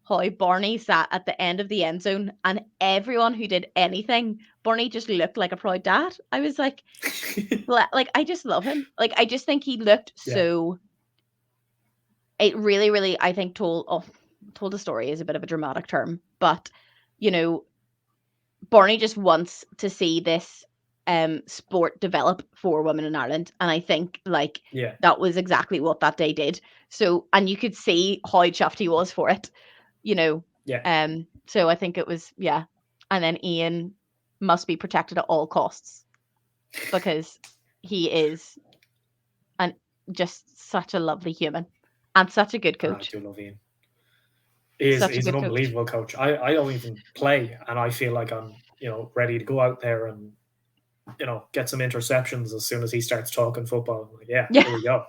how Barney sat at the end of the end zone, and everyone who did anything, Barney just looked like a proud dad. I was like, I just love him. Like, I just think he looked so. It really, really, I think told a story is a bit of a dramatic term, but you know, Barney just wants to see this sport develop for women in Ireland, and I think that was exactly what that day did. So, and you could see how chuffed he was for it, you know. So I think it was and then Ian must be protected at all costs because he is just such a lovely human and such a good coach. I do love Ian. He's an unbelievable coach. I don't even play, and I feel like I'm ready to go out there and get some interceptions as soon as he starts talking football. I'm like, here we go.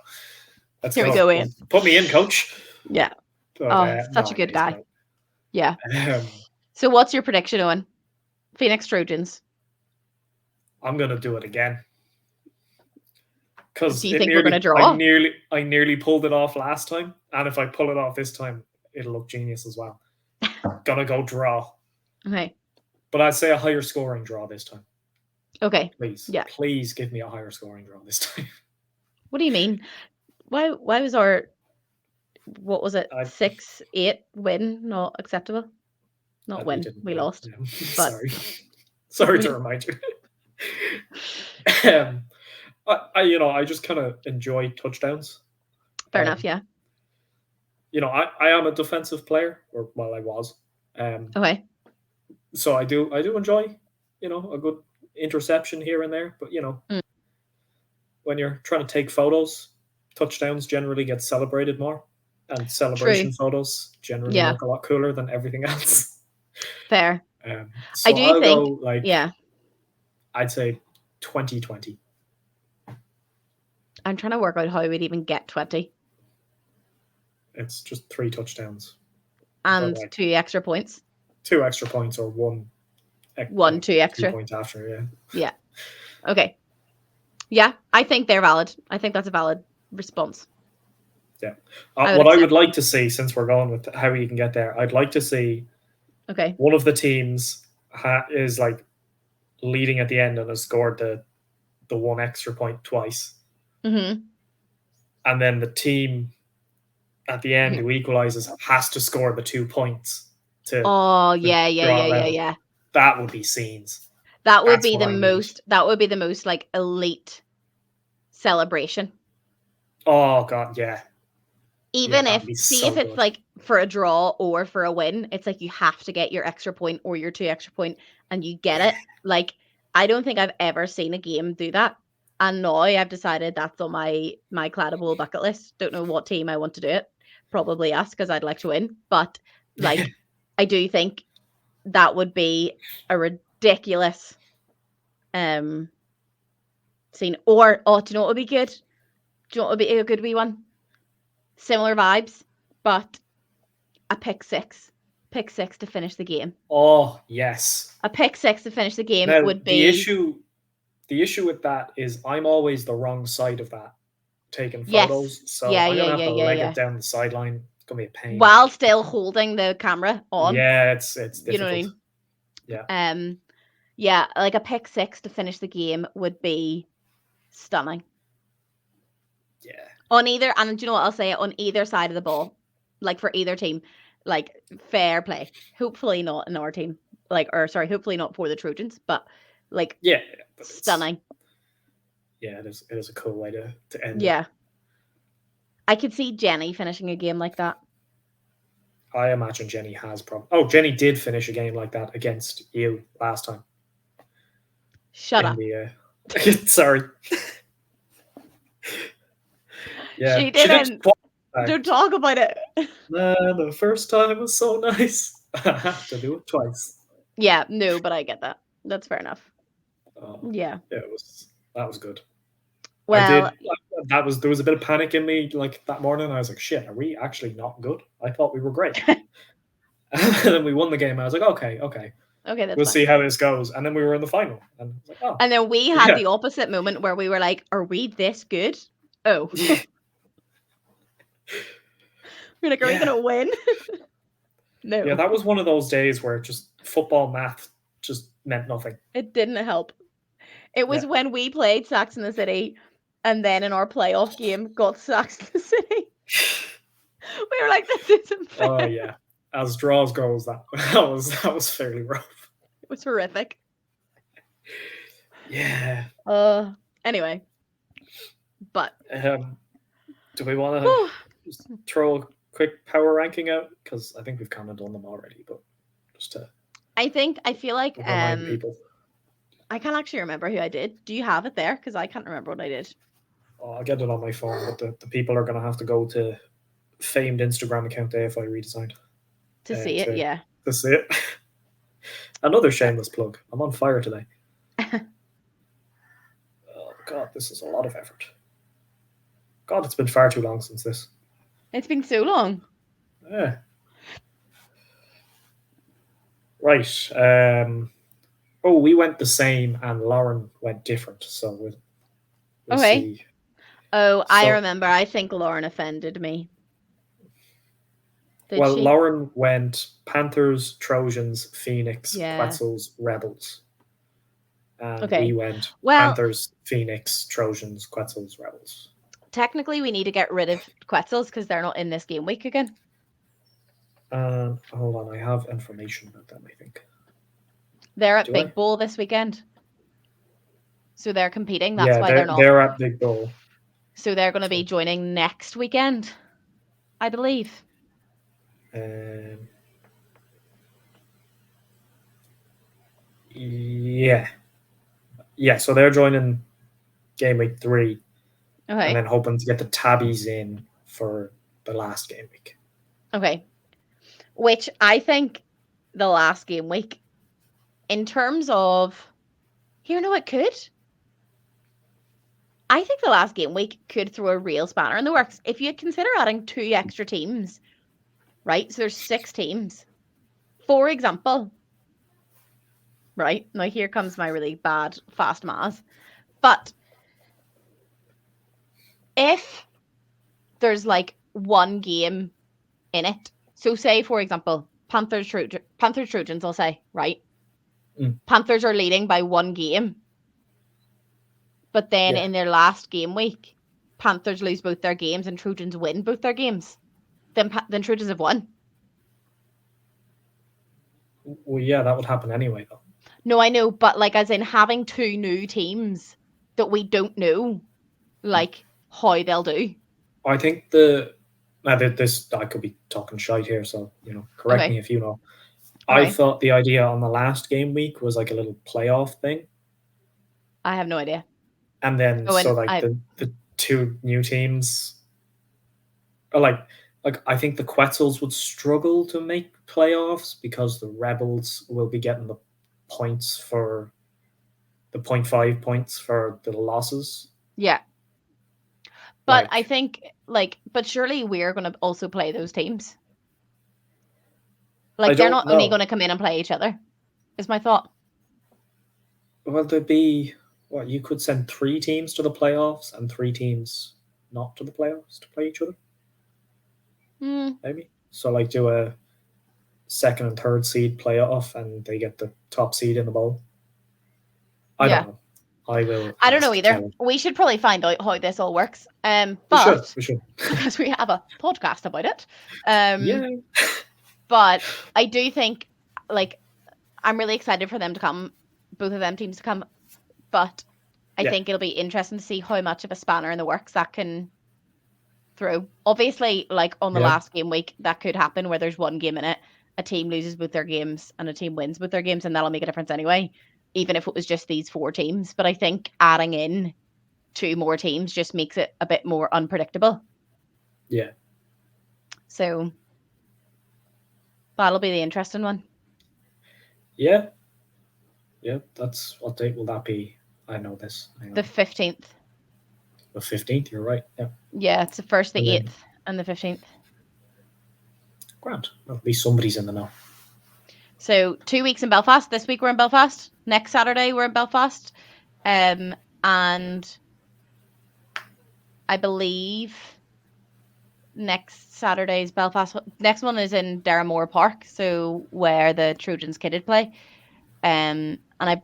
Here we go, Ian. Put me in, coach. Yeah. But, such a good guy. Great. Yeah. So what's your prediction, Owen? Phoenix Trojans. I'm gonna do it again. Because do you think we're gonna draw? I nearly pulled it off last time, and if I pull it off this time, it'll look genius as well. Gonna go draw. Okay. But I'd say a higher scoring draw this time. Okay. Please. Yeah. Please give me a higher scoring draw this time. What do you mean? Why was our 6-8 win not acceptable? Not win. We lost. Yeah. But sorry to remind you. I just kind of enjoy touchdowns. Fair enough, yeah. I am a defensive player, or I was. Okay. So I do enjoy, a good interception here and there. But when you're trying to take photos, touchdowns generally get celebrated more, and celebration photos generally look a lot cooler than everything else. Fair. So I do think I'd say 2020. I'm trying to work out how we'd even get 20. It's just 3 touchdowns. And 2 extra points. 2 extra points or 1. 2 extra. 2 points after, yeah. Yeah. Okay. Yeah, I think they're valid. I think that's a valid response. Yeah. What I would like to see, since we're going with how you can get there, I'd like to see one of the teams is leading at the end and has scored the 1 extra point twice. Mm-hmm. And then the team at the end who equalizes has to score the 2 points to yeah. That would be scenes. That would be the most elite celebration. Oh God, yeah. Even if it's for a draw or for a win, it's you have to get your extra point or your 2 extra point, and you get it. I don't think I've ever seen a game do that. And now I've decided that's on my Claddagh Bowl bucket list. Don't know what team I want to do it. Probably us, because I'd like to win. But I do think that would be a ridiculous scene. Or do you know what would be good? Do you know what would be a good wee one? Similar vibes, but a pick six. Pick 6 to finish the game. Oh yes. A pick 6 to finish the game would be the issue with that is I'm always the wrong side of that, taking photos. So I'm gonna have to leg it down the sideline gonna be a pain. while still holding the camera on. Yeah, it's difficult. You know what I mean? Yeah. Yeah, like a pick 6 to finish the game would be stunning. Yeah. On either, and do you know what I'll say? On either side of the ball, like for either team, like fair play. Hopefully not in our team, hopefully not for the Trojans, but like Yeah. But stunning. Yeah, it is a cool way to end it. Yeah. I could see Jenny finishing a game like that. I imagine Jenny has problems. Oh, Jenny did finish a game like that against you last time. Shut up. Sorry. Yeah, she didn't. She Don't talk about it. The first time was so nice. I have to do it twice. Yeah, no, but I get that. That's fair enough. Yeah. That was good. Well, there was a bit of panic in me like that morning. I was like, shit, are we actually not good? I thought we were great. And then we won the game. I was like, okay, that's we'll fine. see how this goes. And then we were in the final. And I was like, oh. And then we had the opposite moment where we were like, are we this good? Oh. We're like, are we gonna win? No. Yeah, that was one of those days where just football math just meant nothing. It didn't help. It was when we played Sax in the City and then in our playoff game got Sax in the City. We were like, this isn't fair. Oh yeah. As draws goes, that was fairly rough. It was horrific. Yeah. Anyway. But do we want to just throw a quick power ranking out? Because I think we've kind of done them already, but just to I feel like remind people. I can't actually remember who I did. Do you have it there? Because I can't remember what I did. Oh, I'll get it on my phone, but the people are going to have to go to famed Instagram account AFI Redesigned. To see it, yeah. To see it. Another shameless plug. I'm on fire today. Oh, God, this is a lot of effort. God, it's been far too long since this. It's been so long. Yeah. Right. We went the same and Lauren went different. So we'll see. Oh, I remember. I think Lauren offended me. Did she? Lauren went Panthers, Trojans, Phoenix, Quetzals, Rebels. And we went Panthers, Phoenix, Trojans, Quetzals, Rebels. Technically, we need to get rid of Quetzals because they're not in this game week again. Hold on, I have information about them, I think. They're at Big Bowl this weekend. So they're competing. That's why they're not. They're at Big Bowl. So they're going to be joining next weekend, I believe. Yeah. So they're joining game week 3. Okay. And then hoping to get the tabbies in for the last game week. Okay. Which I think the last game week, in terms of, it could. I think the last game week could throw a real spanner in the works. If you consider adding 2 extra teams, right? So there's 6 teams. For example, right? Now here comes my really bad fast maths. But if there's like one game in it, so say, for example, Panthers Trojans, I'll say, right? Panthers are leading by 1 game. But then in their last game week, Panthers lose both their games and Trojans win both their games. Then Trojans have won. Well, yeah, that would happen anyway, though. No, I know, but like as in having 2 new teams that we don't know, like how they'll do. I think I could be talking shite here, so correct me if you know. I thought the idea on the last game week was like a little playoff thing. I have no idea. And then the 2 new teams are like I think the Quetzals would struggle to make playoffs because the Rebels will be getting the points for the 0.5 points for the losses. Yeah. But I think but surely we're going to also play those teams. Like they're not only going to come in and play each other, is my thought. Well, there'd be you could send 3 teams to the playoffs and 3 teams not to the playoffs to play each other. maybe. So like do a second and third seed playoff, and they get the top seed in the bowl. I Yeah. don't know. I will. I don't know ask either. Kevin. We should probably find out how this all works. We But should. because we have a podcast about it. Yeah. But I do think, like, I'm really excited for them to come, both of them teams to come. But I think it'll be interesting to see how much of a spanner in the works that can throw. Obviously, like on the last game week, that could happen where there's one game in it, a team loses both their games and a team wins both their games, and that'll make a difference anyway, even if it was just these 4 teams. But I think adding in 2 more teams just makes it a bit more unpredictable. Yeah. So that'll be the interesting one. Yeah. Yeah. That's what date will that be? I know this. The 15th. The 15th. You're right. Yeah. Yeah, it's the 1st, the And then- 8th, and the 15th. Grand. Well, at least somebody's in the know. So 2 weeks in Belfast. This week we're in Belfast. Next Saturday we're in Belfast. And I believe next Saturday's Belfast. Next one is in Derramore Park, so where the Trojans kidded play. And I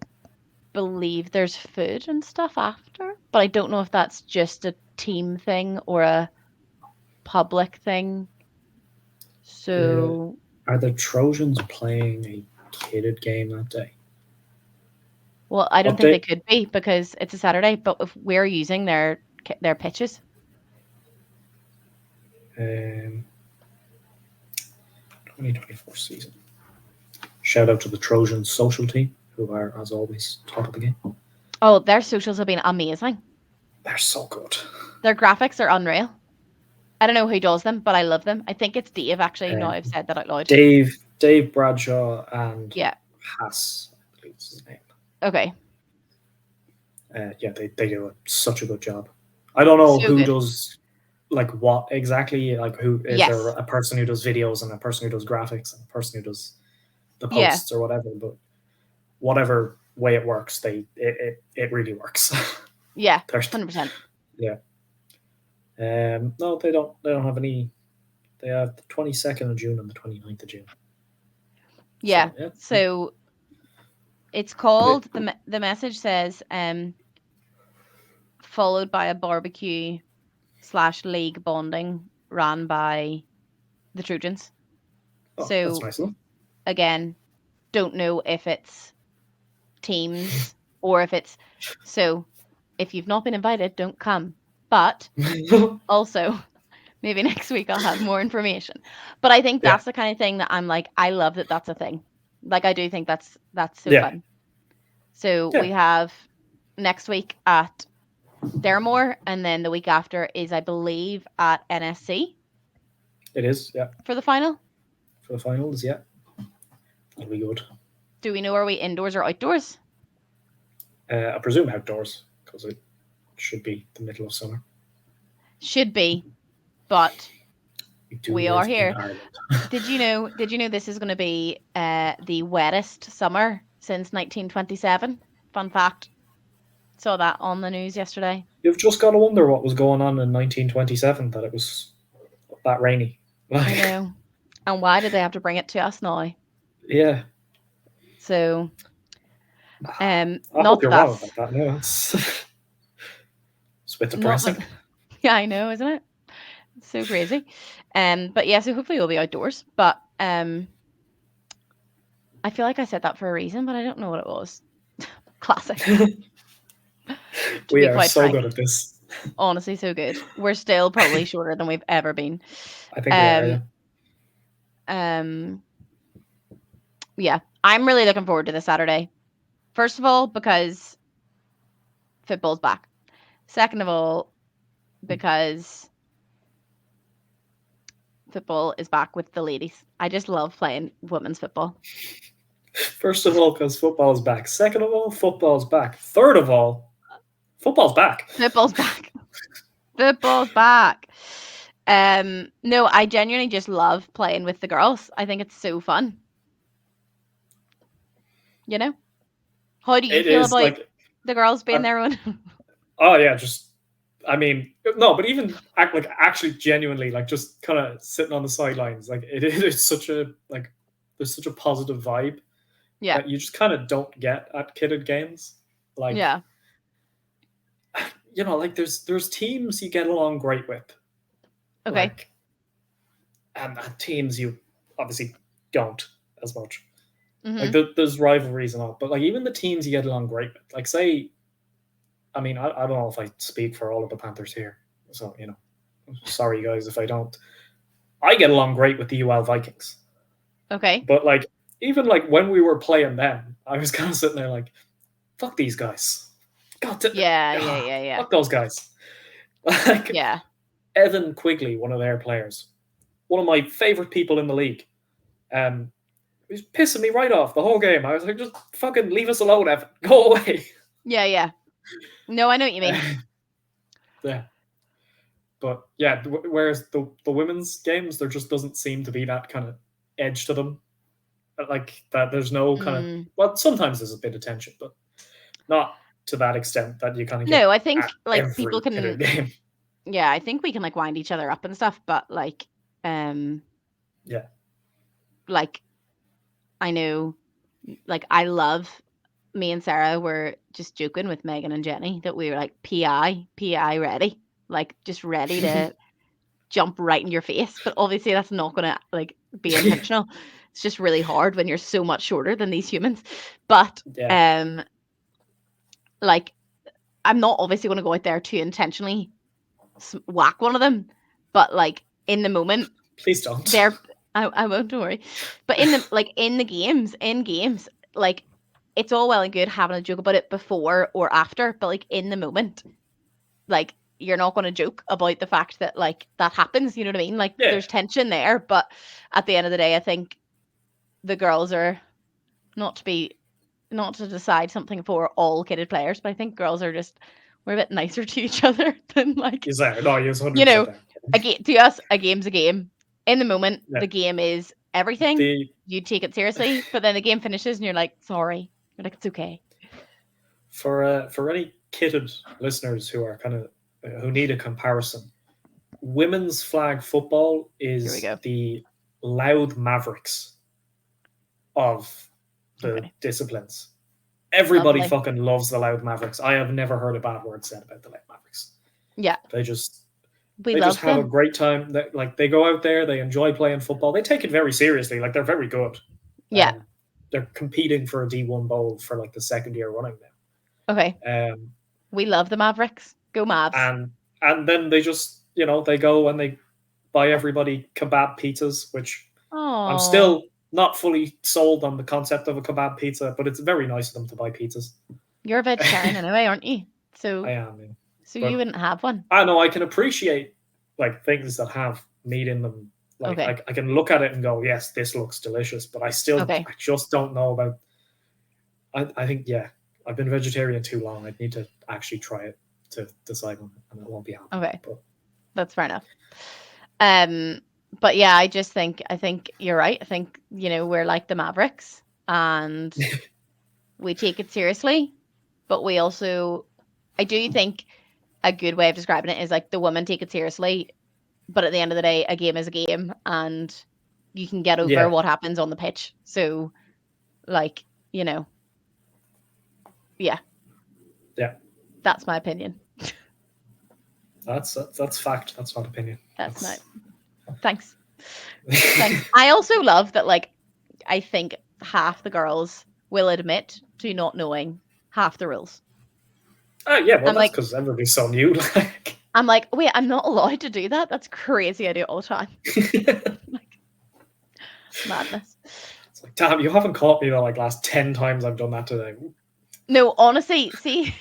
believe there's food and stuff after, but I don't know if that's just a team thing or a public thing. So are the Trojans playing a kidded game that day? Well, I don't think they could be because it's a Saturday, but if we're using their pitches. 2024 season. Shout out to the Trojans social team, who are, as always, top of the game. Oh, their socials have been amazing. They're so good. Their graphics are unreal. I don't know who does them, but I love them. I think it's Dave, actually. No, I've said that out loud. Dave Bradshaw and Haas, I believe is his name. Okay. Yeah, they do such a good job. I don't know who does like what exactly. Like who is there a person who does videos and a person who does graphics and a person who does the posts or whatever, but whatever way it works, it really works. Yeah, 100%. Yeah. No, they don't have any. They have the 22nd of June and the 29th of June. Yeah. So it's called the message says followed by a barbecue / league bonding ran by the Trojans. So that's nice, again, don't know if it's teams or if it's so if you've not been invited, don't come. But also maybe next week I'll have more information. But I think that's the kind of thing that I'm like, I love that that's a thing. Like I do think that's so fun. So we have next week at Derramore, and then the week after is, I believe, at NSC. It is, yeah. For the final? For the finals, yeah. That'll be good. Do we know, are we indoors or outdoors? I presume outdoors, because it should be the middle of summer. Should be, but we are here. Did you know this is going to be the wettest summer since 1927? Fun fact. Saw that on the news yesterday. You've just got to wonder what was going on in 1927 that it was that rainy. I know. And why did they have to bring it to us now? Yeah. So, I hope you're wrong about that. No, it's a bit depressing. Yeah, I know, isn't it? It's so crazy. But yeah, so hopefully we'll be outdoors. But I feel like I said that for a reason, but I don't know what it was. Classic. We are so good at this. Honestly, so good. We're still probably shorter than we've ever been. I think we are, yeah. I'm really looking forward to this Saturday. First of all, because football's back. Second of all, because football is back with the ladies. I just love playing women's football. First of all, because football's back. Second of all, football's back. Third of all, football's back. Football's back. Football's back. No, I genuinely just love playing with the girls. I think it's so fun. You know? How do you feel about the girls being their own? Oh yeah, just I mean, no, but even actually genuinely, like just kind of sitting on the sidelines, like it's such a like there's such a positive vibe Yeah. that you just kind of don't get at kidded games. Like, Yeah. like there's teams you get along great with, Okay. like, and teams you obviously don't as much. Like there's rivalries and all, but like even the teams you get along great with, like say, I mean, I don't know if I speak for all of the Panthers here, so sorry guys if I don't. I get along great with the UL Vikings, Okay. but like even like when we were playing them, I was kind of sitting there like, fuck these guys, Yeah. fuck those guys. Like Yeah. Evan Quigley, one of their players, one of my favorite people in the league. He was pissing me right off the whole game. I was like, just fucking leave us alone, Evan. Go away. Yeah. No, I know what you mean. Yeah. But yeah, whereas the women's games, there just doesn't seem to be that kind of edge to them. Like that, there's no kind of, well, sometimes there's a bit of tension, but not to that extent that you kind of get. No, I think like every people can. Game. Yeah, I think we can like wind each other up and stuff, but like, yeah, like I know, like I love. Me and Sarah were just joking with Megan and Jenny that we were like PI ready, like just ready to jump right in your face. But obviously that's not gonna like be intentional. It's just really hard when you're so much shorter than these humans. But like I'm not obviously gonna go out there to intentionally whack one of them, but like in the moment, please don't. I won't, don't worry. But in the games, like it's all well and good having a joke about it before or after, but like in the moment, like you're not going to joke about the fact that like that happens. You know what I mean? Like there's tension there, but at the end of the day, I think the girls are not to decide something for all kidded players, but I think girls are we're a bit nicer to each other than like. Is that? No, yes, 100% you know, to us, a game's a game. In the moment, the game is everything. You take it seriously, but then the game finishes and you're like, sorry. You're like, it's okay. For any kitted listeners who are kind of who need a comparison, women's flag football is the loud Mavericks of the disciplines. Everybody fucking loves the loud Mavericks. I have never heard a bad word said about the loud Mavericks. Yeah, they just have a great time. They go out there, they enjoy playing football. They take it very seriously. Like they're very good. Yeah. They're competing for a D1 bowl for like the second year running now. Okay. We love the Mavericks. Go Mavs. And then they just, they go and they buy everybody kebab pizzas, which I'm still not fully sold on the concept of a kebab pizza, but it's very nice of them to buy pizzas. You're a vegetarian anyway, aren't you? So I am. Yeah. So you wouldn't have one? I know. I can appreciate like things that have meat in them. Like I can look at it and go, yes, this looks delicious, but I just don't know about. I think I've been vegetarian too long. I'd need to actually try it to decide on it, and it won't be happening. Okay, but that's fair enough. But yeah, I think you're right. I think we're like the Mavericks, and we take it seriously, but we also, I do think a good way of describing it is like the women take it seriously, but at the end of the day, a game is a game, and you can get over what happens on the pitch. So, like, yeah. That's my opinion. That's fact. That's not opinion. That's not. Thanks. I also love that, like, I think half the girls will admit to not knowing half the rules. Yeah, well, that's because everybody's so new. I'm like, wait, I'm not allowed to do that? That's crazy. I do it all the time. Madness. It's like, damn, you haven't caught me the last 10 times I've done that today. No, honestly, see.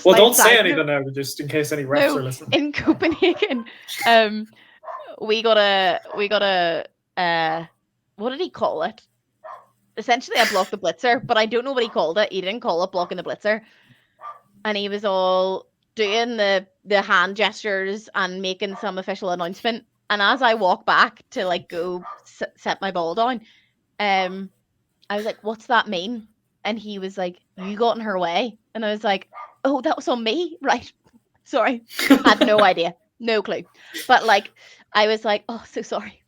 Well, don't say anything now, just in case any refs are listening. In Copenhagen, we got a what did he call it? Essentially, I blocked the blitzer, but I don't know what he called it. He didn't call it blocking the blitzer, and he was all doing the hand gestures and making some official announcement. And as I walk back to go set my ball down, I was like, "What's that mean?" And he was like, "You got in her way," and I was like, "Oh, that was on me, right?" Sorry. Had no idea. No clue. But like, I was like, oh, so sorry.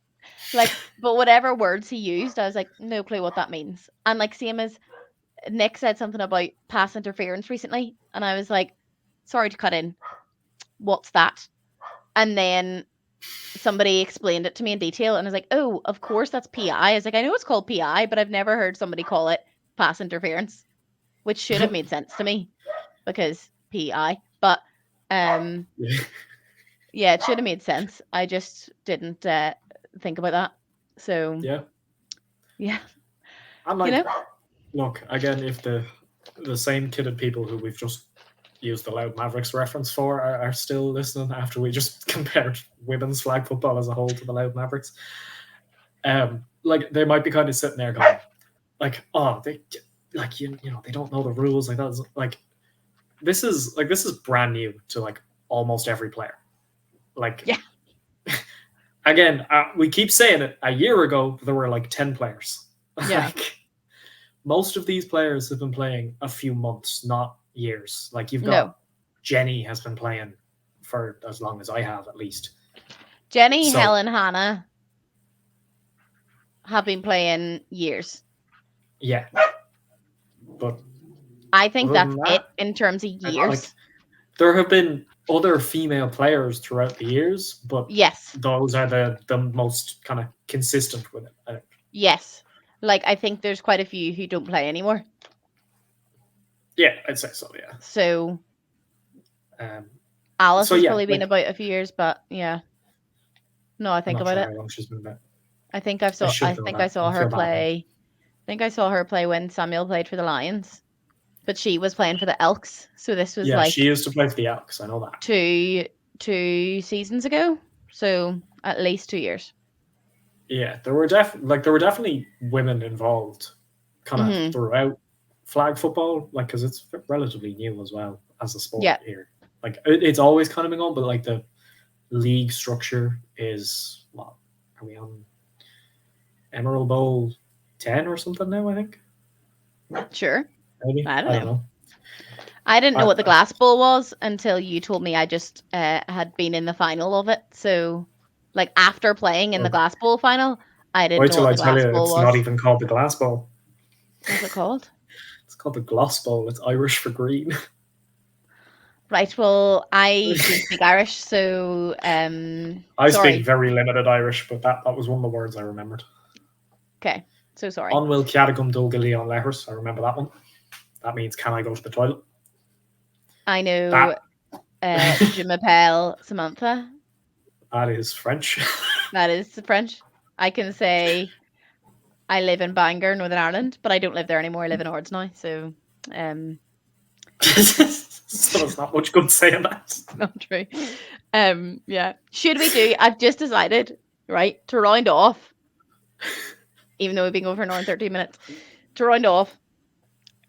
Like, but whatever words he used, I was like, no clue what that means. And like, same as Nick said something about pass interference recently, and I was like, sorry to cut in. What's that? And then somebody explained it to me in detail, and I was like, oh, of course that's PI. I was like, I know it's called PI, but I've never heard somebody call it pass interference, which should have made sense to me because PI. But Yeah. yeah, it should have made sense. I just didn't think about that. So Yeah. yeah, And you like, know, look, again, if the same kidded people who we've just used the Loud Mavericks reference for are still listening after we just compared women's flag football as a whole to the Loud Mavericks, like they might be kind of sitting there going, like, oh, they like you know they don't know the rules, like that's like this is brand new to like almost every player. Like, yeah, again, we keep saying it. A year ago, there were like 10 players. yeah, Like, most of these players have been playing a few months, not years. Like, you've got no. Jenny has been playing for as long as I have, at least. Jenny, So, Helen, Hannah have been playing years. yeah. But I think other that's than it that, in terms of years. like, there have been other female players throughout the years, but Yes, those are the most kind of consistent with it, I think. yes. Like I think there's quite a few who don't play anymore. Yeah, I'd say so, yeah. So Um, Alice so has yeah, probably been like, about a few years, but yeah. No, I I'm think not about sure it. how long she's been back. I think I I should know think I that. saw I her feel bad now. play. I think I saw her play when Samuel played for the Lions, but she was playing for the Elks. So this was Yeah, like she used to play for the Elks. I know that. two seasons ago. So at least 2 years. Yeah, there were definitely women involved, kind of Hmm. throughout flag football, like because it's relatively new as well as a sport Yeah, here. Like it's always kind of been on, but like the league structure is what are we on Emerald Bowl 10 or something now? I think sure. maybe I don't I don't know. know. I didn't know I, what the glass bowl was until you told me I just had been in the final of it. So, like after playing in the glass bowl final, I didn't wait know till what I the tell glass you, bowl it's not was. even called the Glass Bowl. What's it called? It's called the Gloss Bowl. It's Irish for green. Right. Well, I don't speak Irish, so I speak sorry. very limited Irish, but that was one of the words I remembered. Okay, so sorry. On will Ciadagum Dulgili on letters. I remember that one. That means can I go to the toilet? I know That Je m'appelle Samantha. that is French. That is French. I can say I live in Bangor, Northern Ireland, but I don't live there anymore. I live in Ords now, so So there's not much good saying that. not true. Yeah. Should we do? I've just decided, right, to round off, even though we've been going for an hour and 13 minutes. To round off,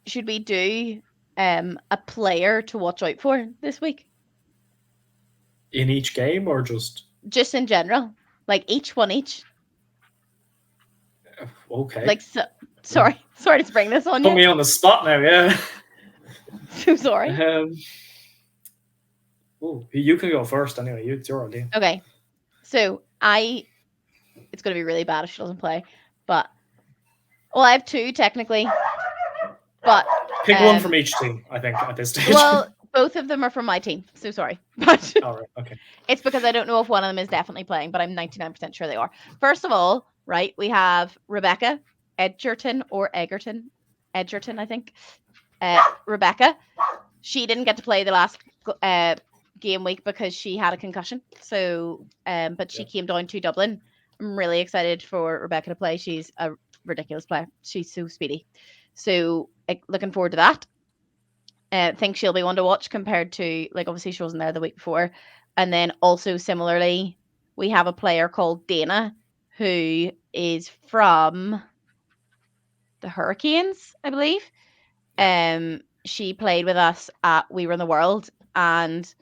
should we do a player to watch out for this week? In each game or just Just in general. Like each one each. okay. Like sorry to bring this on Put you. me on the spot now, yeah. So sorry. You can go first anyway. It's your idea. Okay. So it's gonna be really bad if she doesn't play. But well, I have two technically. But Pick one from each team, I think, at this stage. well, both of them are from my team. So sorry. But all right, okay. it's because I don't know if one of them is definitely playing, but I'm 99% sure they are. First of all, right, we have Rebecca Edgerton or Egerton. Edgerton, I think. Rebecca. She didn't get to play the last game week because she had a concussion. So, but she came down to Dublin. I'm really excited for Rebecca to play. She's a ridiculous player. She's so speedy. So, looking forward to that. Think she'll be one to watch compared to, like, obviously she wasn't there the week before. And then also similarly, we have a player called Dana who is from the Hurricanes, I believe. She played with us at We Run the World, and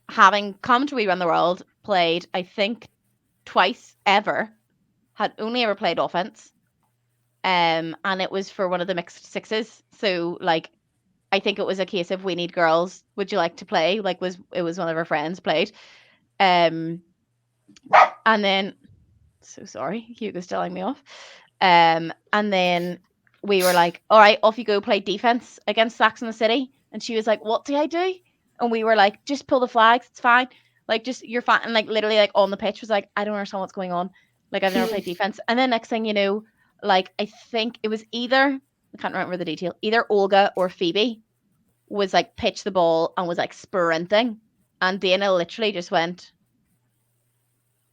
having come to We Run the World, played I think twice ever, had only ever played offense, and it was for one of the mixed sixes. So like I think it was a case of we need girls. Would you like to play? Like it was one of our friends played. And then so sorry, Hugo's telling me off. And then we were like, all right, off you go, play defense against Saxon City. And she was like, what do I do? And we were like, just pull the flags, it's fine. Like, just you're fine. And like literally like on the pitch was like, I don't understand what's going on. Like, I've never played defense. And then next thing you know, like I think it was either, I can't remember the detail, either Olga or Phoebe was like pitched the ball and was like sprinting. And Dana literally just went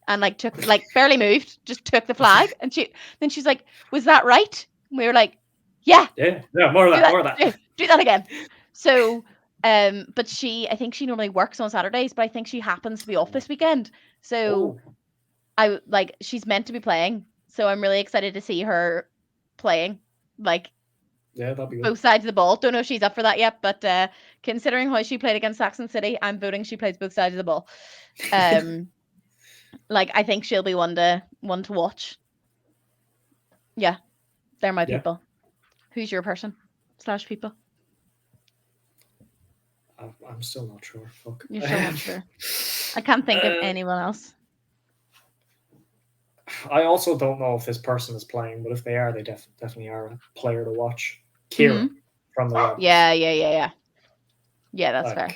and like took, like barely moved, just took the flag. And she's like, was that right? And we were like, yeah, more of that. Do that again. So, but I think she normally works on Saturdays, but I think she happens to be off this weekend. So she's meant to be playing. So I'm really excited to see her playing. Like, yeah, that'd be good. Both sides of the ball. Don't know if she's up for that yet, but considering how she played against Saxon City, I'm voting she plays both sides of the ball. Like I think she'll be one to watch. Yeah, they're my people. Who's your person / people? I'm still not sure. Fuck. You're still not sure. I can't think of anyone else. I also don't know if this person is playing, but if they are, they definitely are a player to watch. Kira from the Rebels. Yeah. Yeah, that's fair.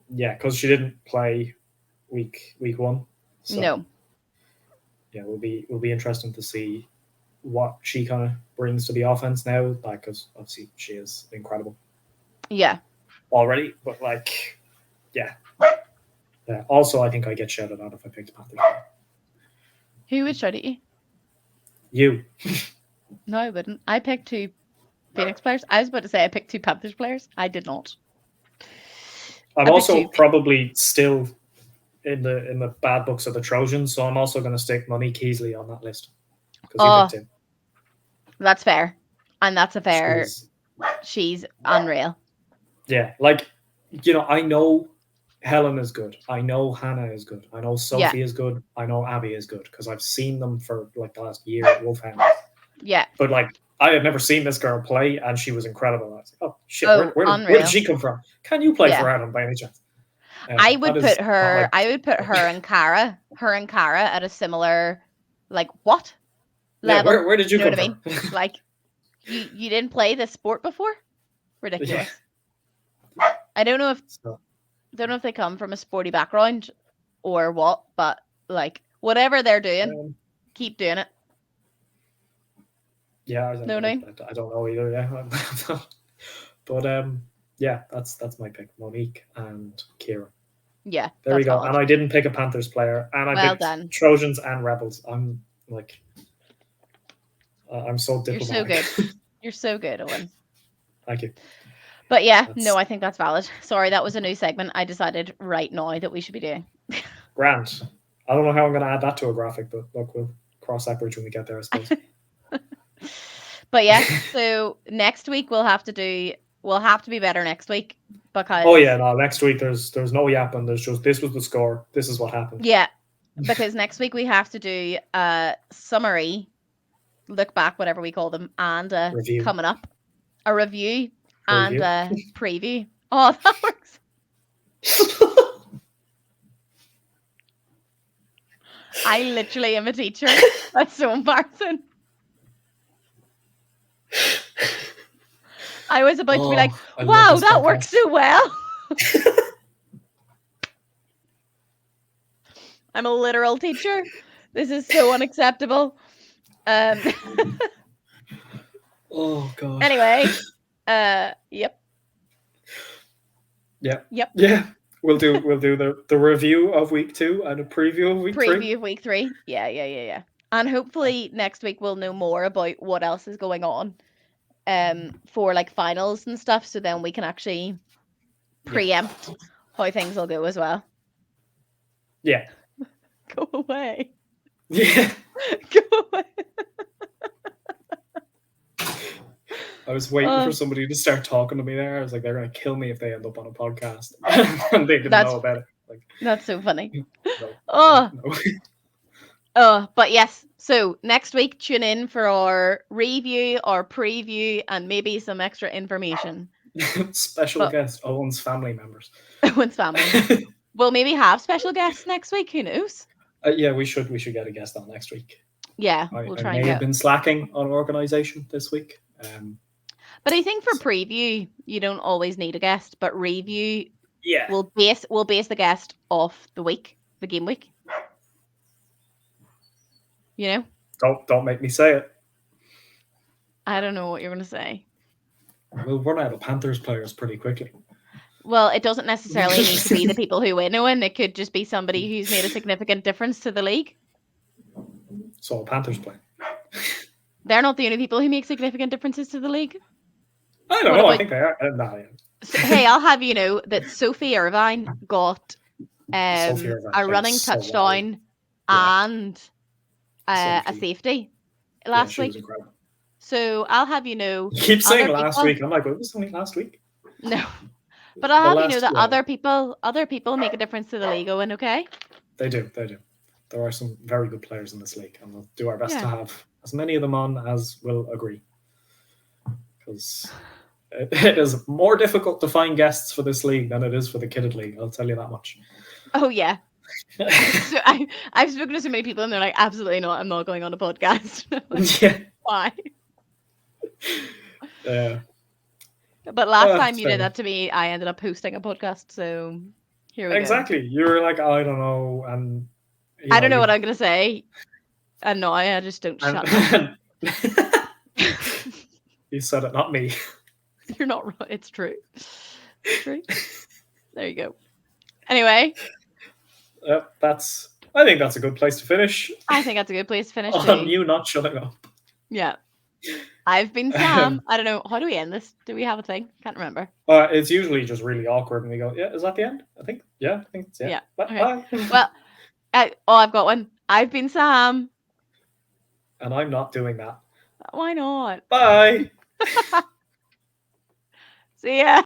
Yeah, because she didn't play week 1. So, no. Yeah, it will be interesting to see what she kind of brings to the offense now. Like, because obviously she is incredible. Yeah. Already, but like, yeah. Also, I think I get shouted out if I picked Panthers. Who would shout at you? You. No, I wouldn't. I picked 2 Phoenix players. I was about to say I picked 2 Panthers players. I did not. I'm also probably still in the bad books of the Trojans, so I'm also going to stick Monique Keasley on that list. Oh, that's fair. And that's a fair... She's unreal. Yeah, like, I know Helen is good. I know Hannah is good. I know Sophie is good. I know Abby is good because I've seen them for like the last year at Wolfhound. Yeah. But like, I had never seen this girl play, and she was incredible. I was like, oh shit, where did she come from? Can you play for Ireland by any chance? I would put her and Cara at a similar, like, what level? Where did you come from? What I mean? Like, you didn't play this sport before? Ridiculous. Yeah. I don't know if they come from a sporty background or what, but like whatever they're doing, keep doing it. Yeah, I don't know either. Yeah, but yeah, that's my pick, Monique and Kira. Yeah, there we go. Valid. And I didn't pick a Panthers player, and I picked Trojans and Rebels. I'm like, I'm so diplomatic. You're so good. You're so good, Owen. Thank you. But yeah, no, I think that's valid. Sorry, that was a new segment I decided right now that we should be doing. Grand. I don't know how I'm going to add that to a graphic, but look, we'll cross that bridge when we get there, I suppose. But yeah, so next week we'll have to be better next week because... Oh yeah, no, next week there's no yapping. There's just, this was the score. This is what happened. Yeah, because next week we have to do a summary, look back, whatever we call them, and coming up, a review. And preview. Oh, that works. I literally am a teacher. That's so embarrassing. I was about to be like, wow, that works so well. I'm a literal teacher. This is so unacceptable. Oh, God. Anyway. Yep. Yeah. Yeah. We'll do the review of week 2 and a preview of week 3. Preview of week 3. Yeah. And hopefully next week we'll know more about what else is going on for like finals and stuff, so then we can actually preempt how things will go as well. Yeah. Go away. Yeah. Go away. I was waiting for somebody to start talking to me there. I was like, they're going to kill me if they end up on a podcast. And they didn't know about it. Like, that's so funny. No. But yes. So next week, tune in for our review, our preview, and maybe some extra information Special But guest, Owen's family members. Owen's family. We'll maybe have special guests next week. Who knows? Yeah, we should get a guest on next week. Yeah, I we'll try may and have get. been slacking on organisation this week. But I think for preview, you don't always need a guest. But review, Yeah, we'll base the guest off the week, the game week. You know? don't make me say it. I don't know what you're going to say. We'll run out of Panthers players pretty quickly. Well, it doesn't necessarily need to be the people who win, Owen. It could just be somebody who's made a significant difference to the league. So a Panthers play. They're not the only people who make significant differences to the league. I don't know. I think they are. So, hey, I'll have you know that Sophie Irvine got a running touchdown and a safety last week. So I'll have you know. You keep saying last week. I'm like, it was only last week. No, but I'll have you know that other people make a difference to the league, Owen. Okay. They do. There are some very good players in this league, and we'll do our best to have as many of them on as will agree. Because it is more difficult to find guests for this league than it is for the Kidded League. I'll tell you that much. Oh yeah. So I've spoken to so many people, and they're like, "Absolutely not! I'm not going on a podcast." Like, yeah. Why? Yeah. But last time you did that to me, I ended up hosting a podcast. So here we go. Exactly. You were like, I don't know, and I don't know what I'm gonna say, and no, I just don't shut up. You said it, not me. You're not right. It's true. It's true. There you go. Anyway. I think that's a good place to finish. I think that's a good place to finish. On you not shutting up. Yeah. I've been Sam. I don't know. How do we end this? Do we have a thing? Can't remember. It's usually just really awkward and we go, yeah, is that the end? I think it's yeah. Bye. Well, I've got one. I've been Sam. And I'm not doing that. Why not? Bye. See ya.